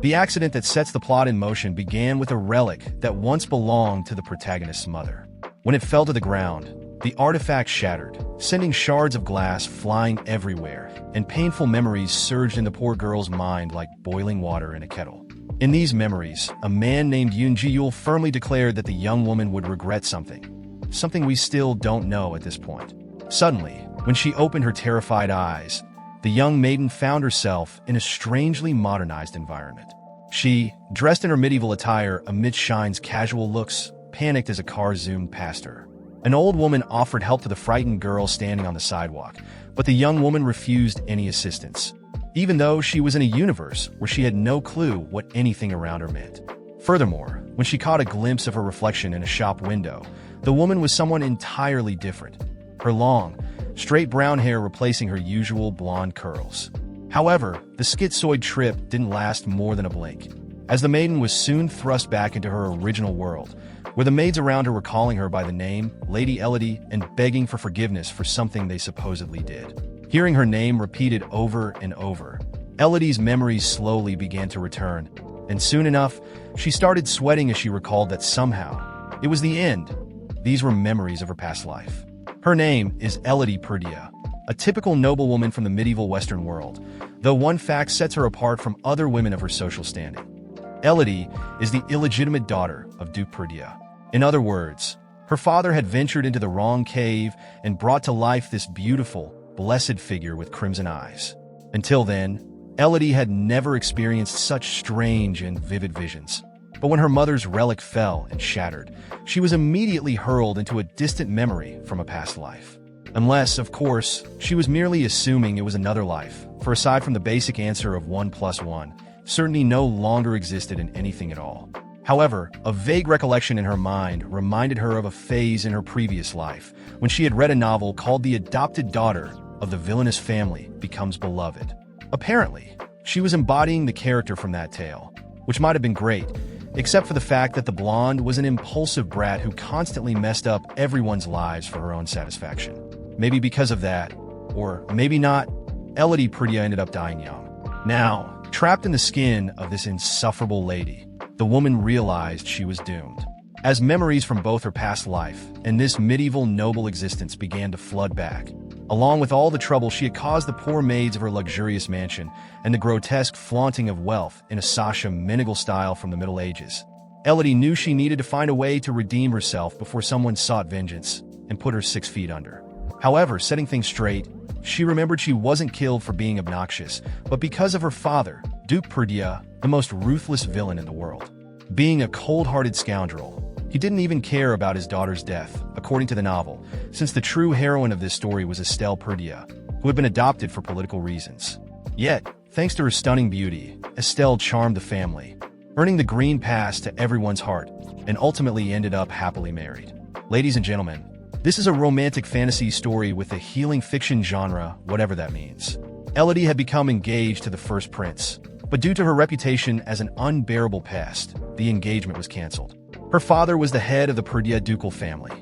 The accident that sets the plot in motion began with a relic that once belonged to the protagonist's mother. When it fell to the ground, the artifact shattered, sending shards of glass flying everywhere, and painful memories surged in the poor girl's mind like boiling water in a kettle. In these memories, a man named Yoon Ji-yul firmly declared that the young woman would regret something we still don't know at this point. Suddenly, when she opened her terrified eyes, the young maiden found herself in a strangely modernized environment. She, dressed in her medieval attire amidst Shine's casual looks, panicked as a car zoomed past her. An old woman offered help to the frightened girl standing on the sidewalk, but the young woman refused any assistance, even though she was in a universe where she had no clue what anything around her meant. Furthermore, when she caught a glimpse of her reflection in a shop window, the woman was someone entirely different, her long, straight brown hair replacing her usual blonde curls. However, the schizoid trip didn't last more than a blink, as the maiden was soon thrust back into her original world, where the maids around her were calling her by the name Lady Elodie and begging for forgiveness for something they supposedly did. Hearing her name repeated over and over, Elodie's memories slowly began to return, and soon enough, she started sweating as she recalled that somehow it was the end. These were memories of her past life. Her name is Elodie Purdia, a typical noblewoman from the medieval Western world, though one fact sets her apart from other women of her social standing. Elodie is the illegitimate daughter of Duke Purdia. In other words, her father had ventured into the wrong cave and brought to life this beautiful, blessed figure with crimson eyes. Until then, Elodie had never experienced such strange and vivid visions. But when her mother's relic fell and shattered, she was immediately hurled into a distant memory from a past life. Unless, of course, she was merely assuming it was another life, for aside from the basic answer of 1 + 1, certainty no longer existed in anything at all. However, a vague recollection in her mind reminded her of a phase in her previous life, when she had read a novel called The Adopted Daughter of the Villainous Family Becomes Beloved. Apparently, she was embodying the character from that tale, which might have been great, except for the fact that the blonde was an impulsive brat who constantly messed up everyone's lives for her own satisfaction. Maybe because of that, or maybe not, Elodie Purdia ended up dying young. Now, trapped in the skin of this insufferable lady, the woman realized she was doomed. As memories from both her past life and this medieval noble existence began to flood back, along with all the trouble she had caused the poor maids of her luxurious mansion and the grotesque flaunting of wealth in a Sasha Meneghel style from the Middle Ages, Elodie knew she needed to find a way to redeem herself before someone sought vengeance and put her 6 feet under. However, setting things straight, she remembered she wasn't killed for being obnoxious, but because of her father, Duke Purdia, the most ruthless villain in the world. Being a cold-hearted scoundrel, he didn't even care about his daughter's death, according to the novel, since the true heroine of this story was Estelle Purdia, who had been adopted for political reasons. Yet, thanks to her stunning beauty, Estelle charmed the family, earning the green pass to everyone's heart, and ultimately ended up happily married. Ladies and gentlemen, this is a romantic fantasy story with a healing fiction genre, whatever that means. Elodie had become engaged to the first prince, but due to her reputation as an unbearable pest, the engagement was cancelled. Her father was the head of the Purdia ducal family,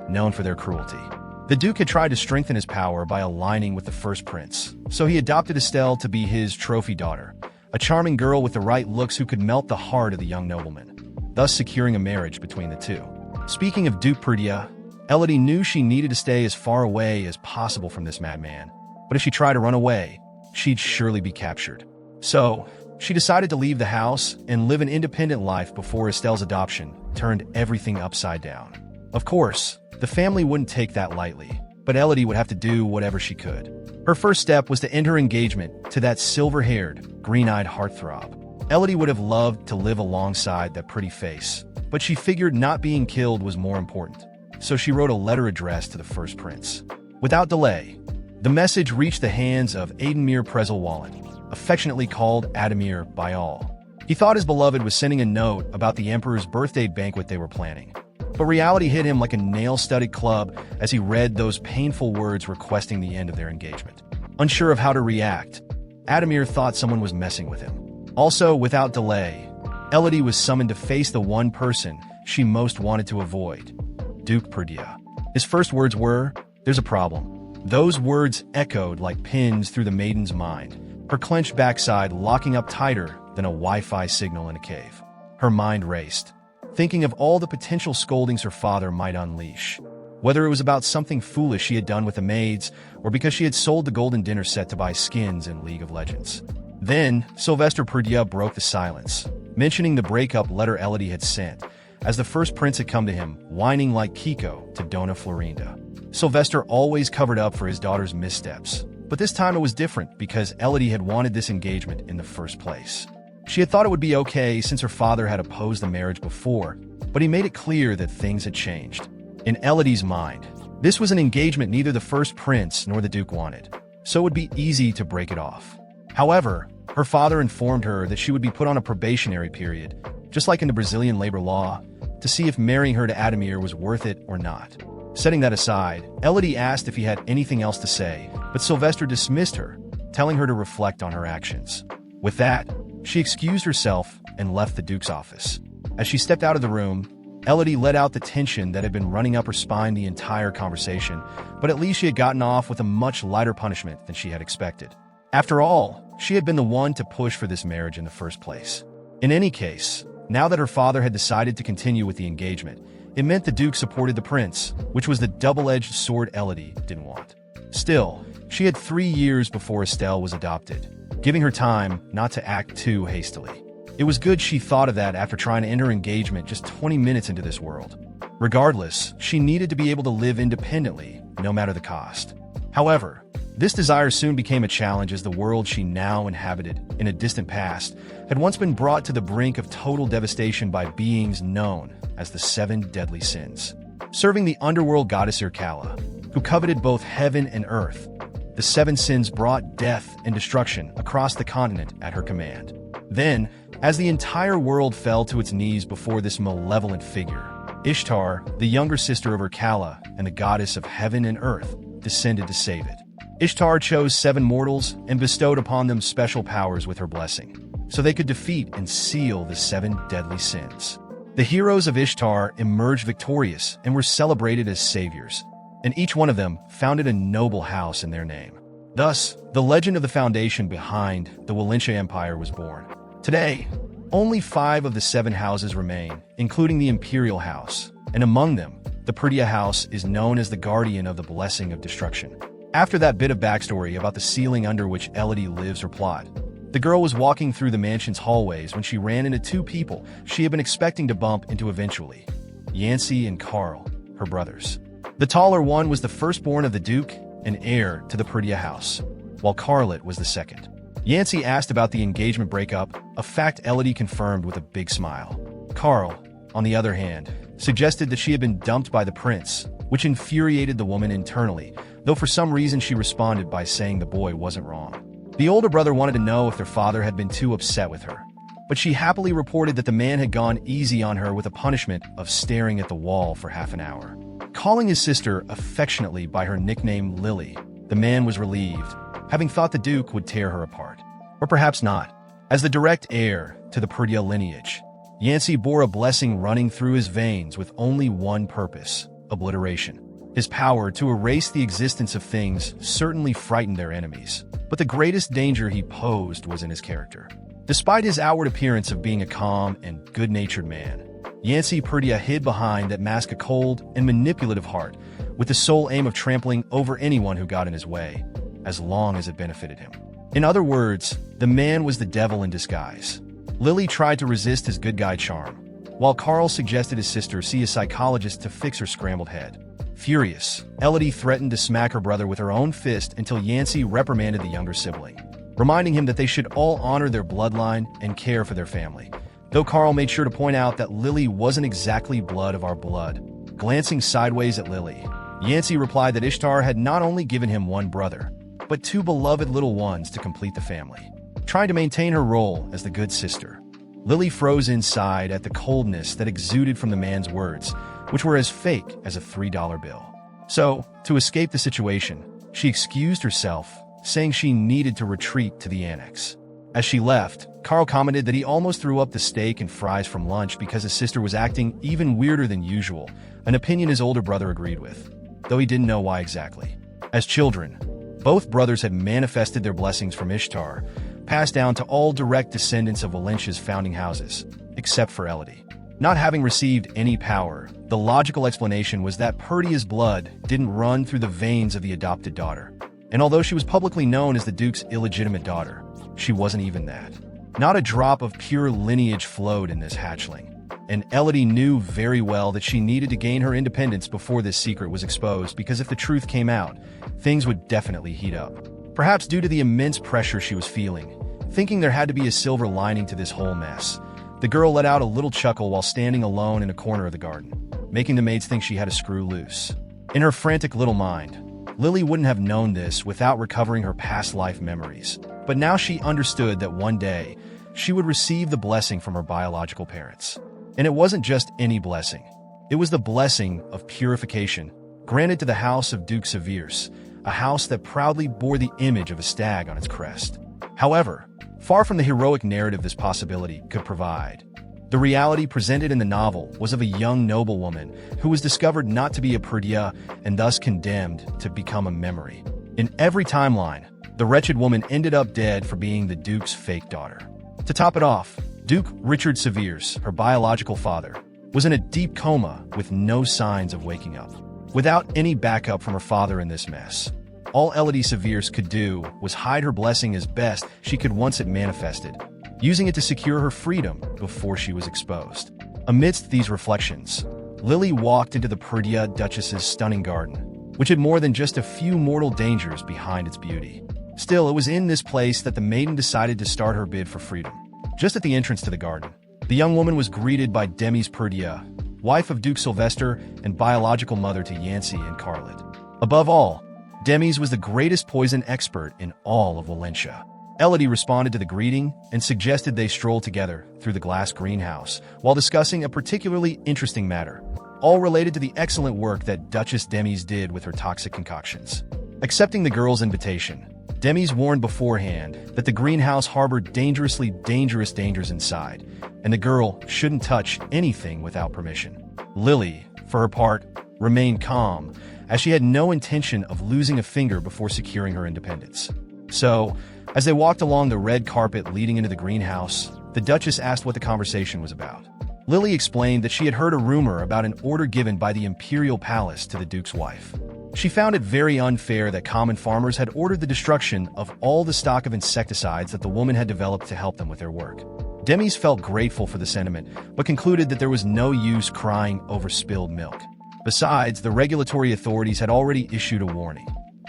known for their cruelty. The duke had tried to strengthen his power by aligning with the first prince, so he adopted Estelle to be his trophy daughter, a charming girl with the right looks who could melt the heart of the young nobleman, thus securing a marriage between the two. Speaking of Duke Purdia, Elodie knew she needed to stay as far away as possible from this madman, but if she tried to run away, she'd surely be captured. So, she decided to leave the house and live an independent life before Estelle's adoption turned everything upside down. Of course, the family wouldn't take that lightly, but Elodie would have to do whatever she could. Her first step was to end her engagement to that silver-haired, green-eyed heartthrob. Elodie would have loved to live alongside that pretty face, but she figured not being killed was more important. So she wrote a letter addressed to the first prince. Without delay, the message reached the hands of Ademir Prezelwallen, affectionately called Ademir by all. He thought his beloved was sending a note about the emperor's birthday banquet they were planning. But reality hit him like a nail-studded club as he read those painful words requesting the end of their engagement. Unsure of how to react, Ademir thought someone was messing with him. Also, without delay, Elodie was summoned to face the one person she most wanted to avoid, Duke Purdia. His first words were, "There's a problem." Those words echoed like pins through the maiden's mind, her clenched backside locking up tighter than a Wi-Fi signal in a cave. Her mind raced, thinking of all the potential scoldings her father might unleash. Whether it was about something foolish she had done with the maids, or because she had sold the golden dinner set to buy skins in League of Legends. Then, Sylvester Perdue broke the silence, mentioning the breakup letter Elodie had sent, as the first prince had come to him, whining like Kiko to Dona Florinda. Sylvester always covered up for his daughter's missteps, but this time it was different because Elodie had wanted this engagement in the first place. She had thought it would be okay since her father had opposed the marriage before, but he made it clear that things had changed. In Elodie's mind, this was an engagement neither the first prince nor the duke wanted, so it would be easy to break it off. However, her father informed her that she would be put on a probationary period, just like in the Brazilian labor law, to see if marrying her to Ademir was worth it or not. Setting that aside, Elodie asked if he had anything else to say, but Sylvester dismissed her, telling her to reflect on her actions. With that, she excused herself and left the duke's office. As she stepped out of the room, Elodie let out the tension that had been running up her spine the entire conversation, but at least she had gotten off with a much lighter punishment than she had expected. After all, she had been the one to push for this marriage in the first place. In any case, now that her father had decided to continue with the engagement, it meant the duke supported the prince, which was the double-edged sword Elodie didn't want. Still, she had 3 years before Estelle was adopted, giving her time not to act too hastily. It was good she thought of that after trying to end her engagement just 20 minutes into this world. Regardless, she needed to be able to live independently, no matter the cost. However, this desire soon became a challenge as the world she now inhabited, in a distant past, had once been brought to the brink of total devastation by beings known as the 7 Deadly Sins. Serving the underworld goddess Irkalla, who coveted both heaven and earth, the 7 sins brought death and destruction across the continent at her command. Then, as the entire world fell to its knees before this malevolent figure, Ishtar, the younger sister of Irkalla and the goddess of heaven and earth, descended to save it. Ishtar chose 7 mortals and bestowed upon them special powers with her blessing, so they could defeat and seal the 7 deadly sins. The heroes of Ishtar emerged victorious and were celebrated as saviors, and each one of them founded a noble house in their name. Thus, the legend of the foundation behind the Wallachia Empire was born. Today, only 5 of the 7 houses remain, including the Imperial House, and among them, the Perdue House is known as the guardian of the blessing of destruction. After that bit of backstory about the ceiling under which Elodie lives her plot, the girl was walking through the mansion's hallways when she ran into 2 people she had been expecting to bump into eventually, Yancey and Carl, her brothers. The taller one was the firstborn of the Duke and heir to the Perdue House, while Carlet was the second. Yancey asked about the engagement breakup, a fact Elodie confirmed with a big smile. Carl, on the other hand, suggested that she had been dumped by the prince, which infuriated the woman internally, though for some reason she responded by saying the boy wasn't wrong. The older brother wanted to know if their father had been too upset with her, but she happily reported that the man had gone easy on her with a punishment of staring at the wall for half an hour. Calling his sister affectionately by her nickname Lily, the man was relieved, having thought the Duke would tear her apart. Or perhaps not. As the direct heir to the Perdue lineage, Yancey bore a blessing running through his veins with only one purpose: obliteration. His power to erase the existence of things certainly frightened their enemies, but the greatest danger he posed was in his character. Despite his outward appearance of being a calm and good-natured man, Yancey Perdue hid behind that mask a cold and manipulative heart, with the sole aim of trampling over anyone who got in his way, as long as it benefited him. In other words, the man was the devil in disguise. Lily tried to resist his good guy charm, while Carl suggested his sister see a psychologist to fix her scrambled head. Furious, Elodie threatened to smack her brother with her own fist until Yancey reprimanded the younger sibling, reminding him that they should all honor their bloodline and care for their family, though Carl made sure to point out that Lily wasn't exactly blood of our blood. Glancing sideways at Lily, Yancey replied that Ishtar had not only given him one brother, but 2 beloved little ones to complete the family. Trying to maintain her role as the good sister, Lily froze inside at the coldness that exuded from the man's words, which were as fake as a $3 bill. So, to escape the situation, she excused herself, saying she needed to retreat to the annex. As she left, Carl commented that he almost threw up the steak and fries from lunch because his sister was acting even weirder than usual, an opinion his older brother agreed with, though he didn't know why exactly. As children, both brothers had manifested their blessings from Ishtar, passed down to all direct descendants of Valentia's founding houses, except for Elodie. Not having received any power, the logical explanation was that Perdia's blood didn't run through the veins of the adopted daughter. And although she was publicly known as the Duke's illegitimate daughter, she wasn't even that. Not a drop of pure lineage flowed in this hatchling. And Elodie knew very well that she needed to gain her independence before this secret was exposed, because if the truth came out, things would definitely heat up. Perhaps due to the immense pressure she was feeling, thinking there had to be a silver lining to this whole mess, the girl let out a little chuckle while standing alone in a corner of the garden, making the maids think she had a screw loose. In her frantic little mind, Lily wouldn't have known this without recovering her past life memories, but now she understood that one day she would receive the blessing from her biological parents. And it wasn't just any blessing. It was the blessing of purification, granted to the house of Duke Severus, a house that proudly bore the image of a stag on its crest. However, far from the heroic narrative this possibility could provide, the reality presented in the novel was of a young noblewoman who was discovered not to be a Perdia and thus condemned to become a memory. In every timeline, the wretched woman ended up dead for being the Duke's fake daughter. To top it off, Duke Richard Severus, her biological father, was in a deep coma with no signs of waking up. Without any backup from her father in this mess, all Elodie Severus could do was hide her blessing as best she could once it manifested, using it to secure her freedom before she was exposed. Amidst these reflections, Lily walked into the Perdia Duchess's stunning garden, which had more than just a few mortal dangers behind its beauty. Still, it was in this place that the maiden decided to start her bid for freedom. Just at the entrance to the garden, the young woman was greeted by Demis Perdia, wife of Duke Sylvester and biological mother to Yancy and Carlet. Above all, Demis was the greatest poison expert in all of Valentia. Elodie responded to the greeting and suggested they stroll together through the glass greenhouse while discussing a particularly interesting matter, all related to the excellent work that Duchess Demis did with her toxic concoctions. Accepting the girl's invitation, Demis warned beforehand that the greenhouse harbored dangerously dangerous dangers inside, and the girl shouldn't touch anything without permission. Lily, for her part, remained calm, as she had no intention of losing a finger before securing her independence. So, as they walked along the red carpet leading into the greenhouse, the Duchess asked what the conversation was about. Lily explained that she had heard a rumor about an order given by the Imperial Palace to the Duke's wife. She found it very unfair that common farmers had ordered the destruction of all the stock of insecticides that the woman had developed to help them with their work. Demis felt grateful for the sentiment, but concluded that there was no use crying over spilled milk. Besides, the regulatory authorities had already issued a warning.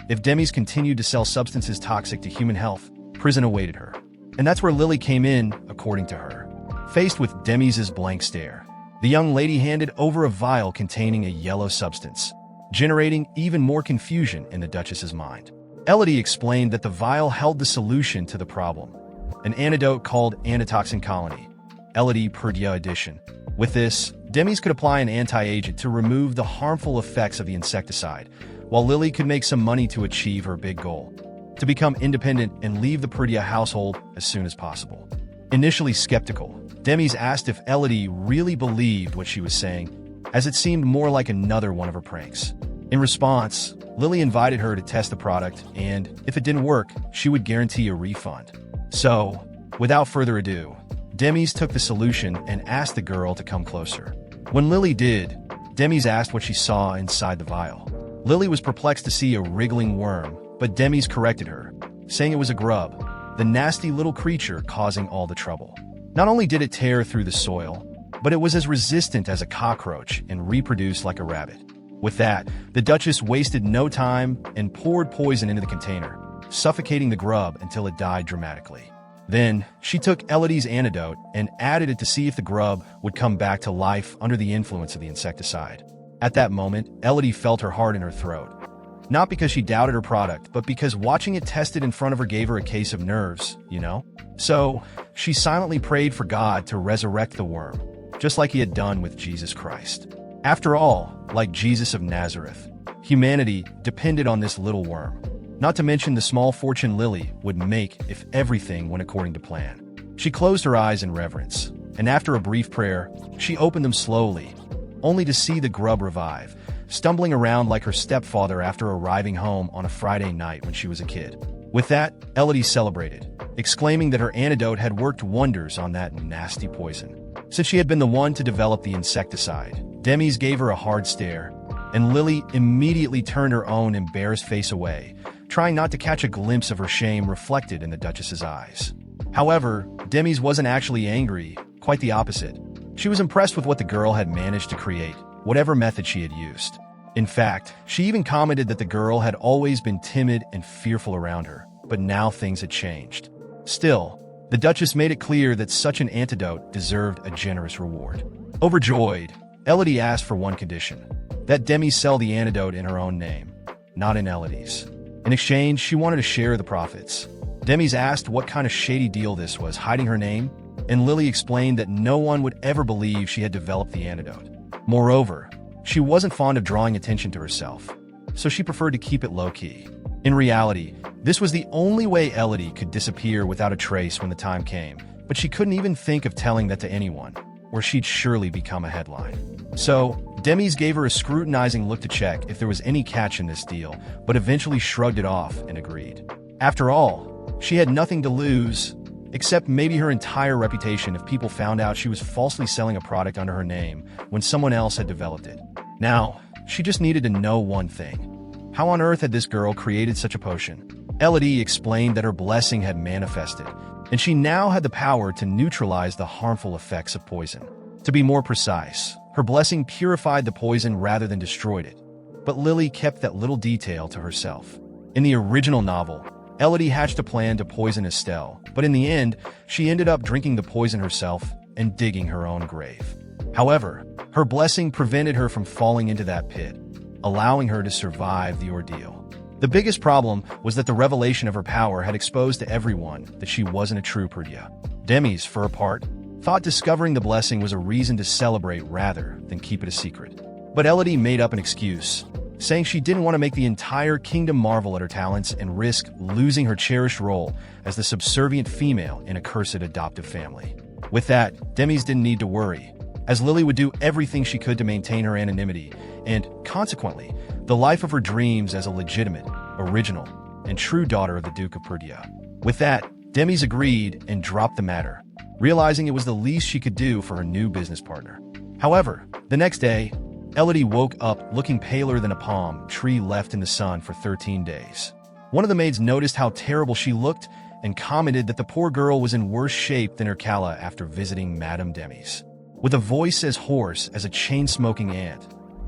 If Demis continued to sell substances toxic to human health, prison awaited her. And that's where Lily came in, according to her. Faced with Demis's blank stare, the young lady handed over a vial containing a yellow substance, generating even more confusion in the Duchess's mind. Elodie explained that the vial held the solution to the problem, an antidote called Antitoxin Colony, Elodie Perdia Edition. With this, Demis could apply an anti-agent to remove the harmful effects of the insecticide, while Lily could make some money to achieve her big goal, to become independent and leave the Perdia household as soon as possible. Initially skeptical, Demis asked if Elodie really believed what she was saying, as it seemed more like another one of her pranks. In response, Lily invited her to test the product, and if it didn't work, she would guarantee a refund. So, without further ado, Demis took the solution and asked the girl to come closer. When Lily did, Demis asked what she saw inside the vial. Lily was perplexed to see a wriggling worm, but Demis corrected her, saying it was a grub, the nasty little creature causing all the trouble. Not only did it tear through the soil, but it was as resistant as a cockroach and reproduced like a rabbit. With that, the Duchess wasted no time and poured poison into the container, suffocating the grub until it died dramatically. Then, she took Elodie's antidote and added it to see if the grub would come back to life under the influence of the insecticide. At that moment, Elodie felt her heart in her throat. Not because she doubted her product, but because watching it tested in front of her gave her a case of nerves, you know? So, she silently prayed for God to resurrect the worm, just like he had done with Jesus Christ. After all, like Jesus of Nazareth, humanity depended on this little worm, not to mention the small fortune Lily would make if everything went according to plan. She closed her eyes in reverence, and after a brief prayer, she opened them slowly, only to see the grub revive, stumbling around like her stepfather after arriving home on a Friday night when she was a kid. With that, Elodie celebrated, exclaiming that her antidote had worked wonders on that nasty poison. Since she had been the one to develop the insecticide, Demis gave her a hard stare, and Lily immediately turned her own embarrassed face away, trying not to catch a glimpse of her shame reflected in the Duchess's eyes. However, Demis wasn't actually angry, quite the opposite. She was impressed with what the girl had managed to create, whatever method she had used. In fact, she even commented that the girl had always been timid and fearful around her, but now things had changed. Still, the Duchess made it clear that such an antidote deserved a generous reward. Overjoyed, Elodie asked for one condition: that Demis sell the antidote in her own name, not in Elodie's. In exchange, she wanted to share the profits. Demis asked what kind of shady deal this was, hiding her name, and Lily explained that no one would ever believe she had developed the antidote. Moreover, she wasn't fond of drawing attention to herself, so she preferred to keep it low-key. In reality, this was the only way Elodie could disappear without a trace when the time came, but she couldn't even think of telling that to anyone, or she'd surely become a headline. So, Demis gave her a scrutinizing look to check if there was any catch in this deal, but eventually shrugged it off and agreed. After all, she had nothing to lose, except maybe her entire reputation if people found out she was falsely selling a product under her name when someone else had developed it. Now, she just needed to know one thing. How on earth had this girl created such a potion? Elodie explained that her blessing had manifested, and she now had the power to neutralize the harmful effects of poison. To be more precise, her blessing purified the poison rather than destroyed it. But Lily kept that little detail to herself. In the original novel, Elodie hatched a plan to poison Estelle, but in the end, she ended up drinking the poison herself and digging her own grave. However, her blessing prevented her from falling into that pit, allowing her to survive the ordeal. The biggest problem was that the revelation of her power had exposed to everyone that she wasn't a true Perdita. Demis, for her part, thought discovering the blessing was a reason to celebrate rather than keep it a secret. But Elodie made up an excuse, saying she didn't want to make the entire kingdom marvel at her talents and risk losing her cherished role as the subservient female in a cursed adoptive family. With that, Demis didn't need to worry, as Lily would do everything she could to maintain her anonymity and, consequently, the life of her dreams as a legitimate, original, and true daughter of the Duke of Perdita. With that, Demis agreed and dropped the matter, realizing it was the least she could do for her new business partner. However, the next day, Elodie woke up looking paler than a palm tree left in the sun for 13 days. One of the maids noticed how terrible she looked and commented that the poor girl was in worse shape than her Kala after visiting Madame Demis. With a voice as hoarse as a chain-smoking ant,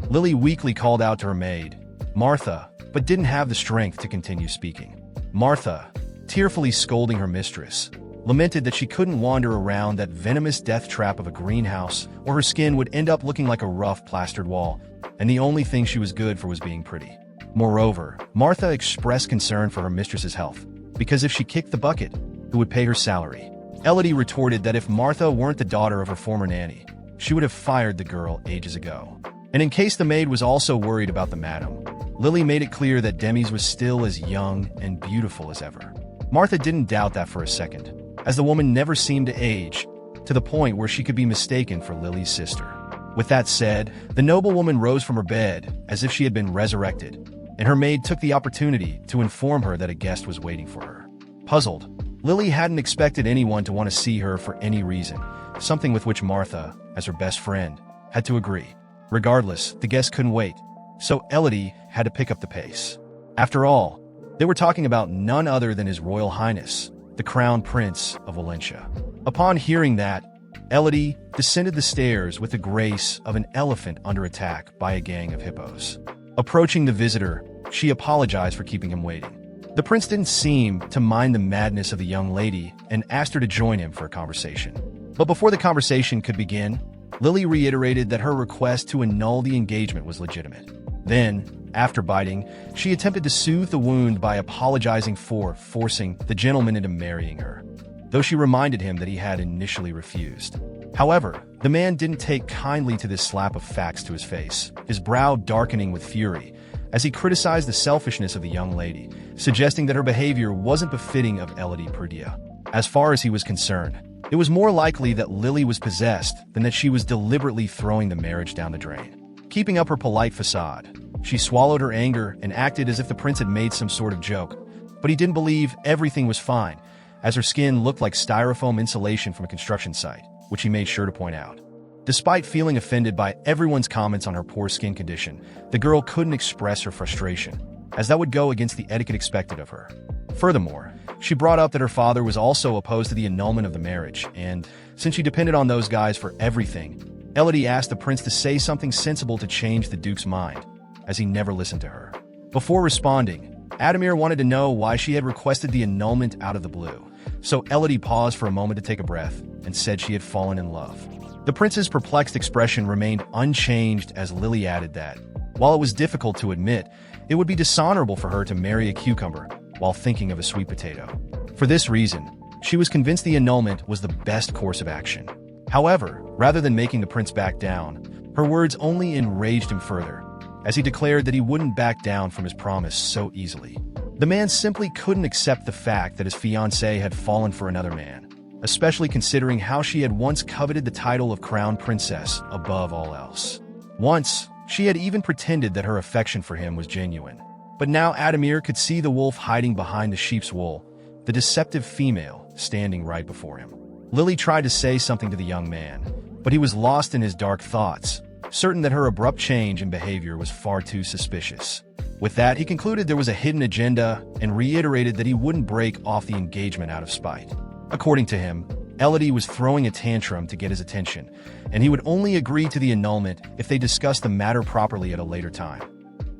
Lily weakly called out to her maid, Martha, but didn't have the strength to continue speaking. Martha, tearfully scolding her mistress, lamented that she couldn't wander around that venomous death trap of a greenhouse, or her skin would end up looking like a rough plastered wall, and the only thing she was good for was being pretty. Moreover, Martha expressed concern for her mistress's health, because if she kicked the bucket, who would pay her salary? Elodie retorted that if Martha weren't the daughter of her former nanny, she would have fired the girl ages ago. And in case the maid was also worried about the madam, Lily made it clear that Demis was still as young and beautiful as ever. Martha didn't doubt that for a second, as the woman never seemed to age, to the point where she could be mistaken for Lily's sister. With that said, the noblewoman rose from her bed as if she had been resurrected, and her maid took the opportunity to inform her that a guest was waiting for her. Puzzled, Lily hadn't expected anyone to want to see her for any reason, something with which Martha, as her best friend, had to agree. Regardless, the guest couldn't wait, so Elodie had to pick up the pace. After all, they were talking about none other than His Royal Highness, the Crown Prince of Valencia. Upon hearing that, Elodie descended the stairs with the grace of an elephant under attack by a gang of hippos. Approaching the visitor, she apologized for keeping him waiting. The prince didn't seem to mind the madness of the young lady and asked her to join him for a conversation. But before the conversation could begin, Lily reiterated that her request to annul the engagement was legitimate. Then, after biting, she attempted to soothe the wound by apologizing for forcing the gentleman into marrying her, though she reminded him that he had initially refused. However, the man didn't take kindly to this slap of facts to his face, his brow darkening with fury, as he criticized the selfishness of the young lady, suggesting that her behavior wasn't befitting of Elodie Perdita. As far as he was concerned, it was more likely that Lily was possessed than that she was deliberately throwing the marriage down the drain. Keeping up her polite facade, she swallowed her anger and acted as if the prince had made some sort of joke, but he didn't believe everything was fine, as her skin looked like styrofoam insulation from a construction site, which he made sure to point out. Despite feeling offended by everyone's comments on her poor skin condition, the girl couldn't express her frustration, as that would go against the etiquette expected of her. Furthermore, she brought up that her father was also opposed to the annulment of the marriage, and since she depended on those guys for everything, Elodie asked the prince to say something sensible to change the duke's mind, as he never listened to her. Before responding, Adamir wanted to know why she had requested the annulment out of the blue, so Elodie paused for a moment to take a breath and said she had fallen in love. The prince's perplexed expression remained unchanged as Lily added that, while it was difficult to admit, it would be dishonorable for her to marry a cucumber while thinking of a sweet potato. For this reason, she was convinced the annulment was the best course of action. However, rather than making the prince back down, her words only enraged him further, as he declared that he wouldn't back down from his promise so easily. The man simply couldn't accept the fact that his fiancée had fallen for another man, especially considering how she had once coveted the title of crown princess above all else. Once, she had even pretended that her affection for him was genuine. But now Adamir could see the wolf hiding behind the sheep's wool, the deceptive female standing right before him. Lily tried to say something to the young man, but he was lost in his dark thoughts, certain that her abrupt change in behavior was far too suspicious. With that, he concluded there was a hidden agenda and reiterated that he wouldn't break off the engagement out of spite. According to him, Elodie was throwing a tantrum to get his attention, and he would only agree to the annulment if they discussed the matter properly at a later time,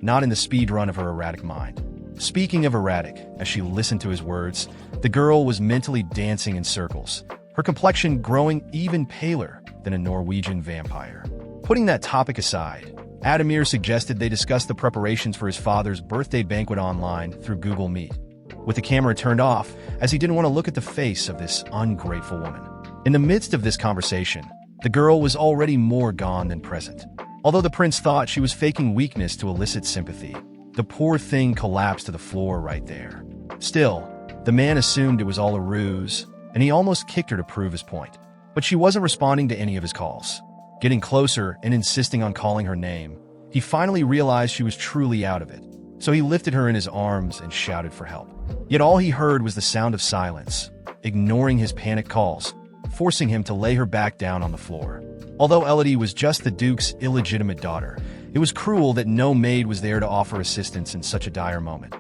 not in the speed run of her erratic mind. Speaking of erratic, as she listened to his words, the girl was mentally dancing in circles, her complexion growing even paler than a Norwegian vampire. Putting that topic aside, Adamir suggested they discuss the preparations for his father's birthday banquet online through Google Meet, with the camera turned off, as he didn't want to look at the face of this ungrateful woman. In the midst of this conversation, the girl was already more gone than present. Although the prince thought she was faking weakness to elicit sympathy, the poor thing collapsed to the floor right there. Still, the man assumed it was all a ruse, and he almost kicked her to prove his point. But she wasn't responding to any of his calls. Getting closer and insisting on calling her name, he finally realized she was truly out of it, so he lifted her in his arms and shouted for help. Yet all he heard was the sound of silence, ignoring his panic calls, forcing him to lay her back down on the floor. Although Elodie was just the Duke's illegitimate daughter, it was cruel that no maid was there to offer assistance in such a dire moment.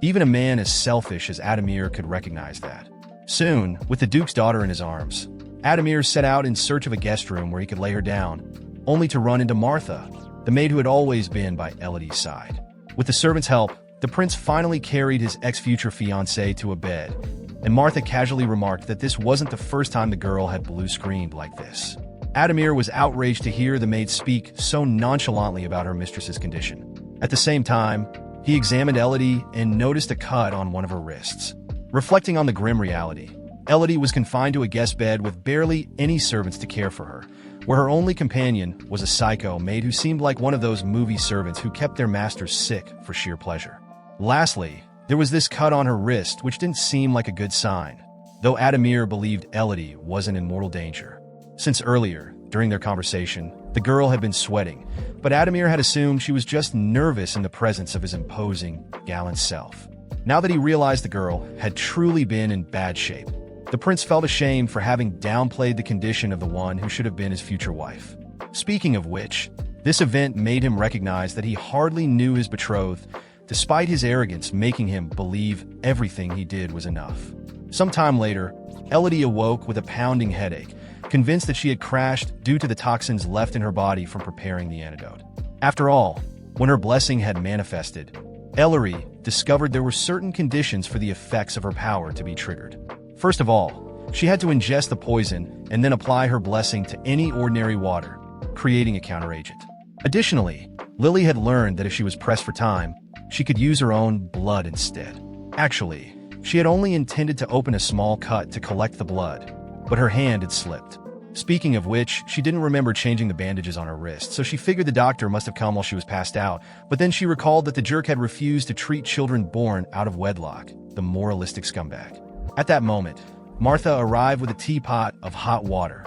Even a man as selfish as Adamir could recognize that. Soon, with the Duke's daughter in his arms, Adamir set out in search of a guest room where he could lay her down, only to run into Martha, the maid who had always been by Elodie's side. With the servant's help, the prince finally carried his ex-future fiancée to a bed, and Martha casually remarked that this wasn't the first time the girl had blue-screened like this. Adamir was outraged to hear the maid speak so nonchalantly about her mistress's condition. At the same time, he examined Elodie and noticed a cut on one of her wrists. Reflecting on the grim reality, Elodie was confined to a guest bed with barely any servants to care for her, where her only companion was a psycho maid who seemed like one of those movie servants who kept their masters sick for sheer pleasure. Lastly, there was this cut on her wrist, which didn't seem like a good sign, though Adamir believed Elodie wasn't in mortal danger. Since earlier, during their conversation, the girl had been sweating, but Adamir had assumed she was just nervous in the presence of his imposing, gallant self. Now that he realized the girl had truly been in bad shape, the prince felt ashamed for having downplayed the condition of the one who should have been his future wife. Speaking of which, this event made him recognize that he hardly knew his betrothed, despite his arrogance making him believe everything he did was enough. Sometime later, Elodie awoke with a pounding headache, convinced that she had crashed due to the toxins left in her body from preparing the antidote. After all, when her blessing had manifested, Ellery discovered there were certain conditions for the effects of her power to be triggered. First of all, she had to ingest the poison and then apply her blessing to any ordinary water, creating a counteragent. Additionally, Lily had learned that if she was pressed for time, she could use her own blood instead. Actually, she had only intended to open a small cut to collect the blood, but her hand had slipped. Speaking of which, she didn't remember changing the bandages on her wrist, so she figured the doctor must have come while she was passed out, but then she recalled that the jerk had refused to treat children born out of wedlock, the moralistic scumbag. At that moment, Martha arrived with a teapot of hot water.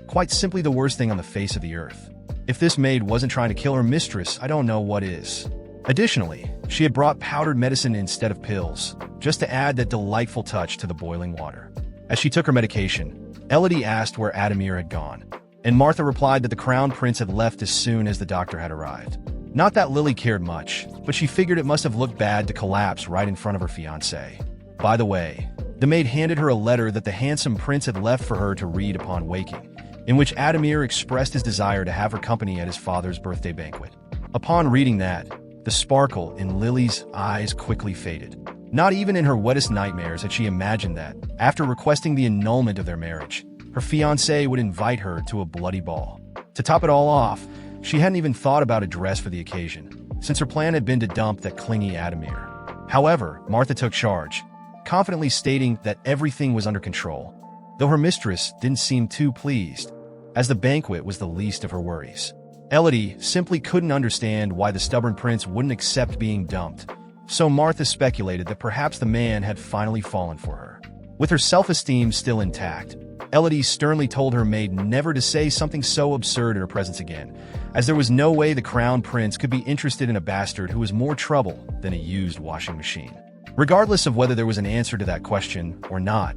Quite simply the worst thing on the face of the earth. If this maid wasn't trying to kill her mistress, I don't know what is. Additionally, she had brought powdered medicine instead of pills, just to add that delightful touch to the boiling water. As she took her medication, Elodie asked where Adamir had gone, and Martha replied that the crown prince had left as soon as the doctor had arrived. Not that Lily cared much, but she figured it must have looked bad to collapse right in front of her fiancé. By the way, the maid handed her a letter that the handsome prince had left for her to read upon waking, in which Adamir expressed his desire to have her company at his father's birthday banquet. Upon reading that, the sparkle in Lily's eyes quickly faded. Not even in her wettest nightmares had she imagined that, after requesting the annulment of their marriage, her fiancé would invite her to a bloody ball. To top it all off, she hadn't even thought about a dress for the occasion, since her plan had been to dump that clingy Adamir. However, Martha took charge, confidently stating that everything was under control, though her mistress didn't seem too pleased, as the banquet was the least of her worries. Elodie simply couldn't understand why the stubborn prince wouldn't accept being dumped, so Martha speculated that perhaps the man had finally fallen for her. With her self-esteem still intact, Elodie sternly told her maid never to say something so absurd in her presence again, as there was no way the crown prince could be interested in a bastard who was more trouble than a used washing machine. Regardless of whether there was an answer to that question or not,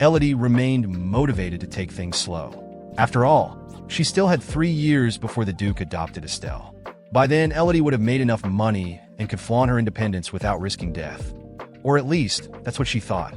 Elodie remained motivated to take things slow. After all, she still had 3 years before the Duke adopted Estelle. By then, Elodie would have made enough money and could flaunt her independence without risking death. Or at least, that's what she thought.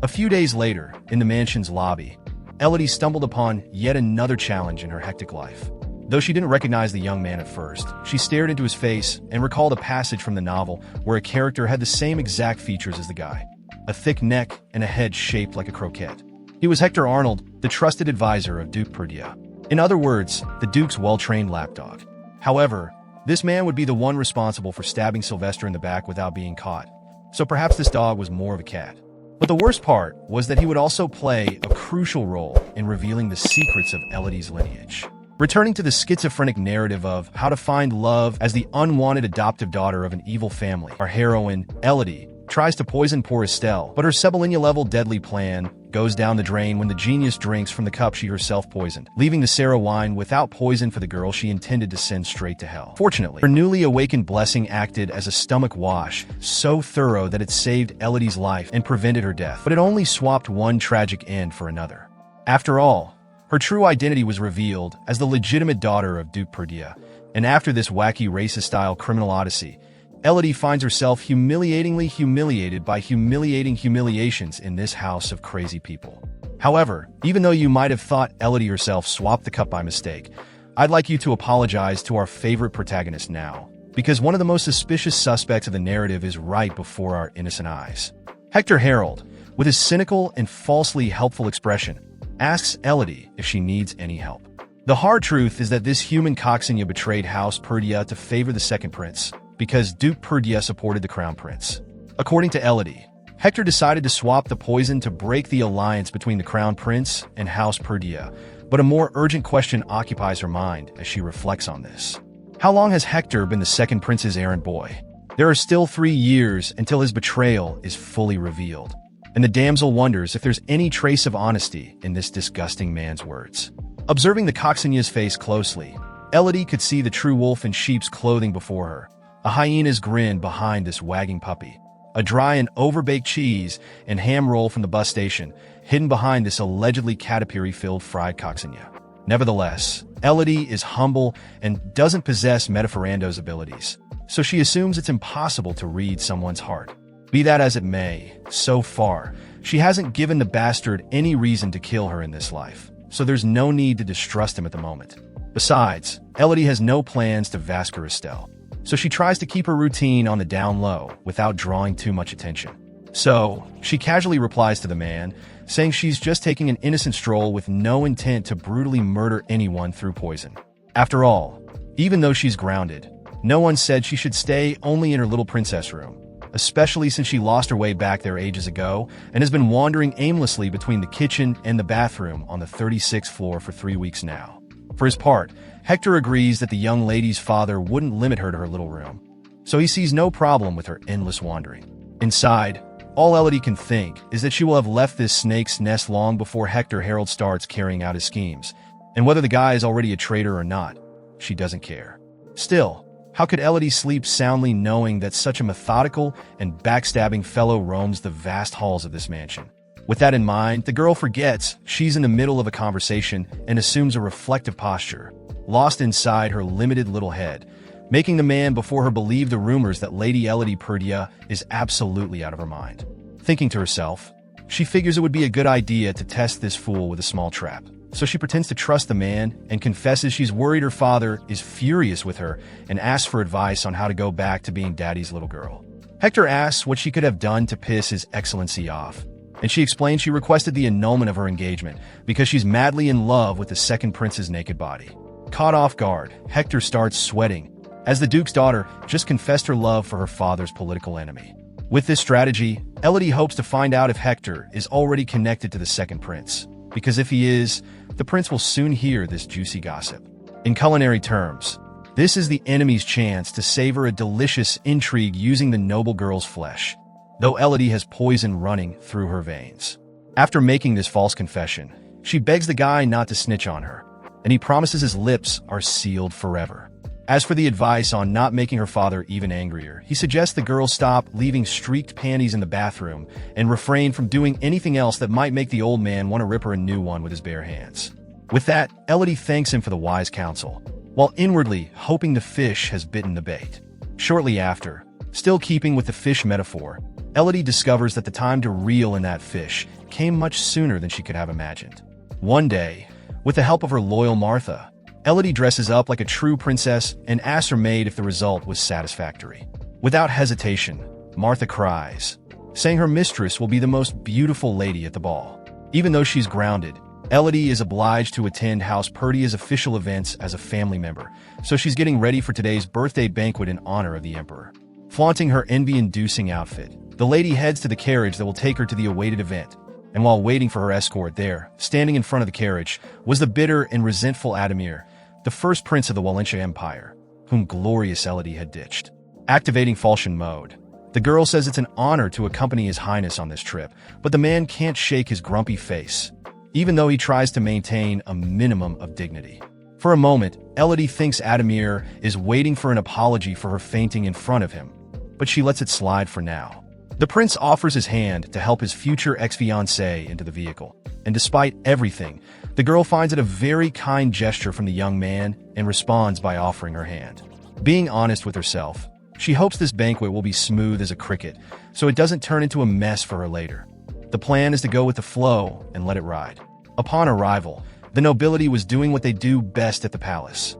A few days later, in the mansion's lobby, Elodie stumbled upon yet another challenge in her hectic life. Though she didn't recognize the young man at first, she stared into his face and recalled a passage from the novel where a character had the same exact features as the guy. A thick neck and a head shaped like a croquette. He was Hector Arnold, the trusted advisor of Duke Perdia. In other words, the Duke's well-trained lapdog. However, this man would be the one responsible for stabbing Sylvester in the back without being caught. So perhaps this dog was more of a cat. But the worst part was that he would also play a crucial role in revealing the secrets of Elodie's lineage. Returning to the schizophrenic narrative of how to find love as the unwanted adoptive daughter of an evil family, our heroine, Elodie, tries to poison poor Estelle, but her Cebolinha-level deadly plan goes down the drain when the genius drinks from the cup she herself poisoned, leaving the Sarah wine without poison for the girl she intended to send straight to hell. Fortunately, her newly awakened blessing acted as a stomach wash, so thorough that it saved Elodie's life and prevented her death, but it only swapped one tragic end for another. After all, her true identity was revealed as the legitimate daughter of Duke Perdia, and after this wacky racist-style criminal odyssey, Elodie finds herself humiliatingly humiliated by humiliating humiliations in this house of crazy people. However, even though you might have thought Elodie herself swapped the cup by mistake, I'd like you to apologize to our favorite protagonist now, because one of the most suspicious suspects of the narrative is right before our innocent eyes. Hector Harold, with his cynical and falsely helpful expression, asks Elodie if she needs any help. The hard truth is that this human coccinea betrayed House Perdia to favor the second prince, because Duke Perdia supported the crown prince. According to Elodie, Hector decided to swap the poison to break the alliance between the crown prince and House Perdia, but a more urgent question occupies her mind as she reflects on this. How long has Hector been the second prince's errand boy? There are still 3 years until his betrayal is fully revealed, and the damsel wonders if there's any trace of honesty in this disgusting man's words. Observing the coccinea's face closely, Elodie could see the true wolf in sheep's clothing before her, a hyena's grin behind this wagging puppy, a dry and overbaked cheese and ham roll from the bus station hidden behind this allegedly caterpillar-filled fried coccinea. Nevertheless, Elodie is humble and doesn't possess Metaferando's abilities, so she assumes it's impossible to read someone's heart. Be that as it may, so far, she hasn't given the bastard any reason to kill her in this life, so there's no need to distrust him at the moment. Besides, Elodie has no plans to Vascar Estelle, so she tries to keep her routine on the down low without drawing too much attention. So, she casually replies to the man, saying she's just taking an innocent stroll with no intent to brutally murder anyone through poison. After all, even though she's grounded, no one said she should stay only in her little princess room, especially since she lost her way back there ages ago and has been wandering aimlessly between the kitchen and the bathroom on the 36th floor for 3 weeks now. For his part, Hector agrees that the young lady's father wouldn't limit her to her little room, so he sees no problem with her endless wandering. Inside, all Elodie can think is that she will have left this snake's nest long before Hector Harold starts carrying out his schemes, and whether the guy is already a traitor or not, she doesn't care. Still, How could Elodie sleep soundly knowing that such a methodical and backstabbing fellow roams the vast halls of this mansion? With that in mind, the girl forgets she's in the middle of a conversation and assumes a reflective posture, lost inside her limited little head, making the man before her believe the rumors that Lady Elodie Purdia is absolutely out of her mind. Thinking to herself, she figures it would be a good idea to test this fool with a small trap. So she pretends to trust the man and confesses she's worried her father is furious with her and asks for advice on how to go back to being daddy's little girl. Hector asks what she could have done to piss His Excellency off, and she explains she requested the annulment of her engagement because she's madly in love with the second prince's naked body. Caught off guard, Hector starts sweating, as the Duke's daughter just confessed her love for her father's political enemy. With this strategy, Elodie hopes to find out if Hector is already connected to the second prince, because if he is, the prince will soon hear this juicy gossip. In culinary terms, this is the enemy's chance to savor a delicious intrigue using the noble girl's flesh, though Elodie has poison running through her veins. After making this false confession, she begs the guy not to snitch on her, and he promises his lips are sealed forever. As for the advice on not making her father even angrier, he suggests the girl stop leaving streaked panties in the bathroom and refrain from doing anything else that might make the old man want to rip her a new one with his bare hands. With that, Elodie thanks him for the wise counsel, while inwardly hoping the fish has bitten the bait. Shortly after, still keeping with the fish metaphor, Elodie discovers that the time to reel in that fish came much sooner than she could have imagined. One day, with the help of her loyal Martha, Elodie dresses up like a true princess and asks her maid if the result was satisfactory. Without hesitation, Martha cries, saying her mistress will be the most beautiful lady at the ball. Even though she's grounded, Elodie is obliged to attend House Purdia's official events as a family member, so she's getting ready for today's birthday banquet in honor of the emperor. Flaunting her envy-inducing outfit, the lady heads to the carriage that will take her to the awaited event. And while waiting for her escort there, standing in front of the carriage, was the bitter and resentful Ademir, the first prince of the Wallachia Empire, whom glorious Elodie had ditched. Activating falchion mode, the girl says it's an honor to accompany His Highness on this trip, but the man can't shake his grumpy face, even though he tries to maintain a minimum of dignity. For a moment, Elodie thinks Ademir is waiting for an apology for her fainting in front of him, but she lets it slide for now. The prince offers his hand to help his future ex-fiancée into the vehicle, and despite everything, the girl finds it a very kind gesture from the young man and responds by offering her hand. Being honest with herself, she hopes this banquet will be smooth as a cricket, so it doesn't turn into a mess for her later. The plan is to go with the flow and let it ride. Upon arrival, the nobility was doing what they do best at the palace,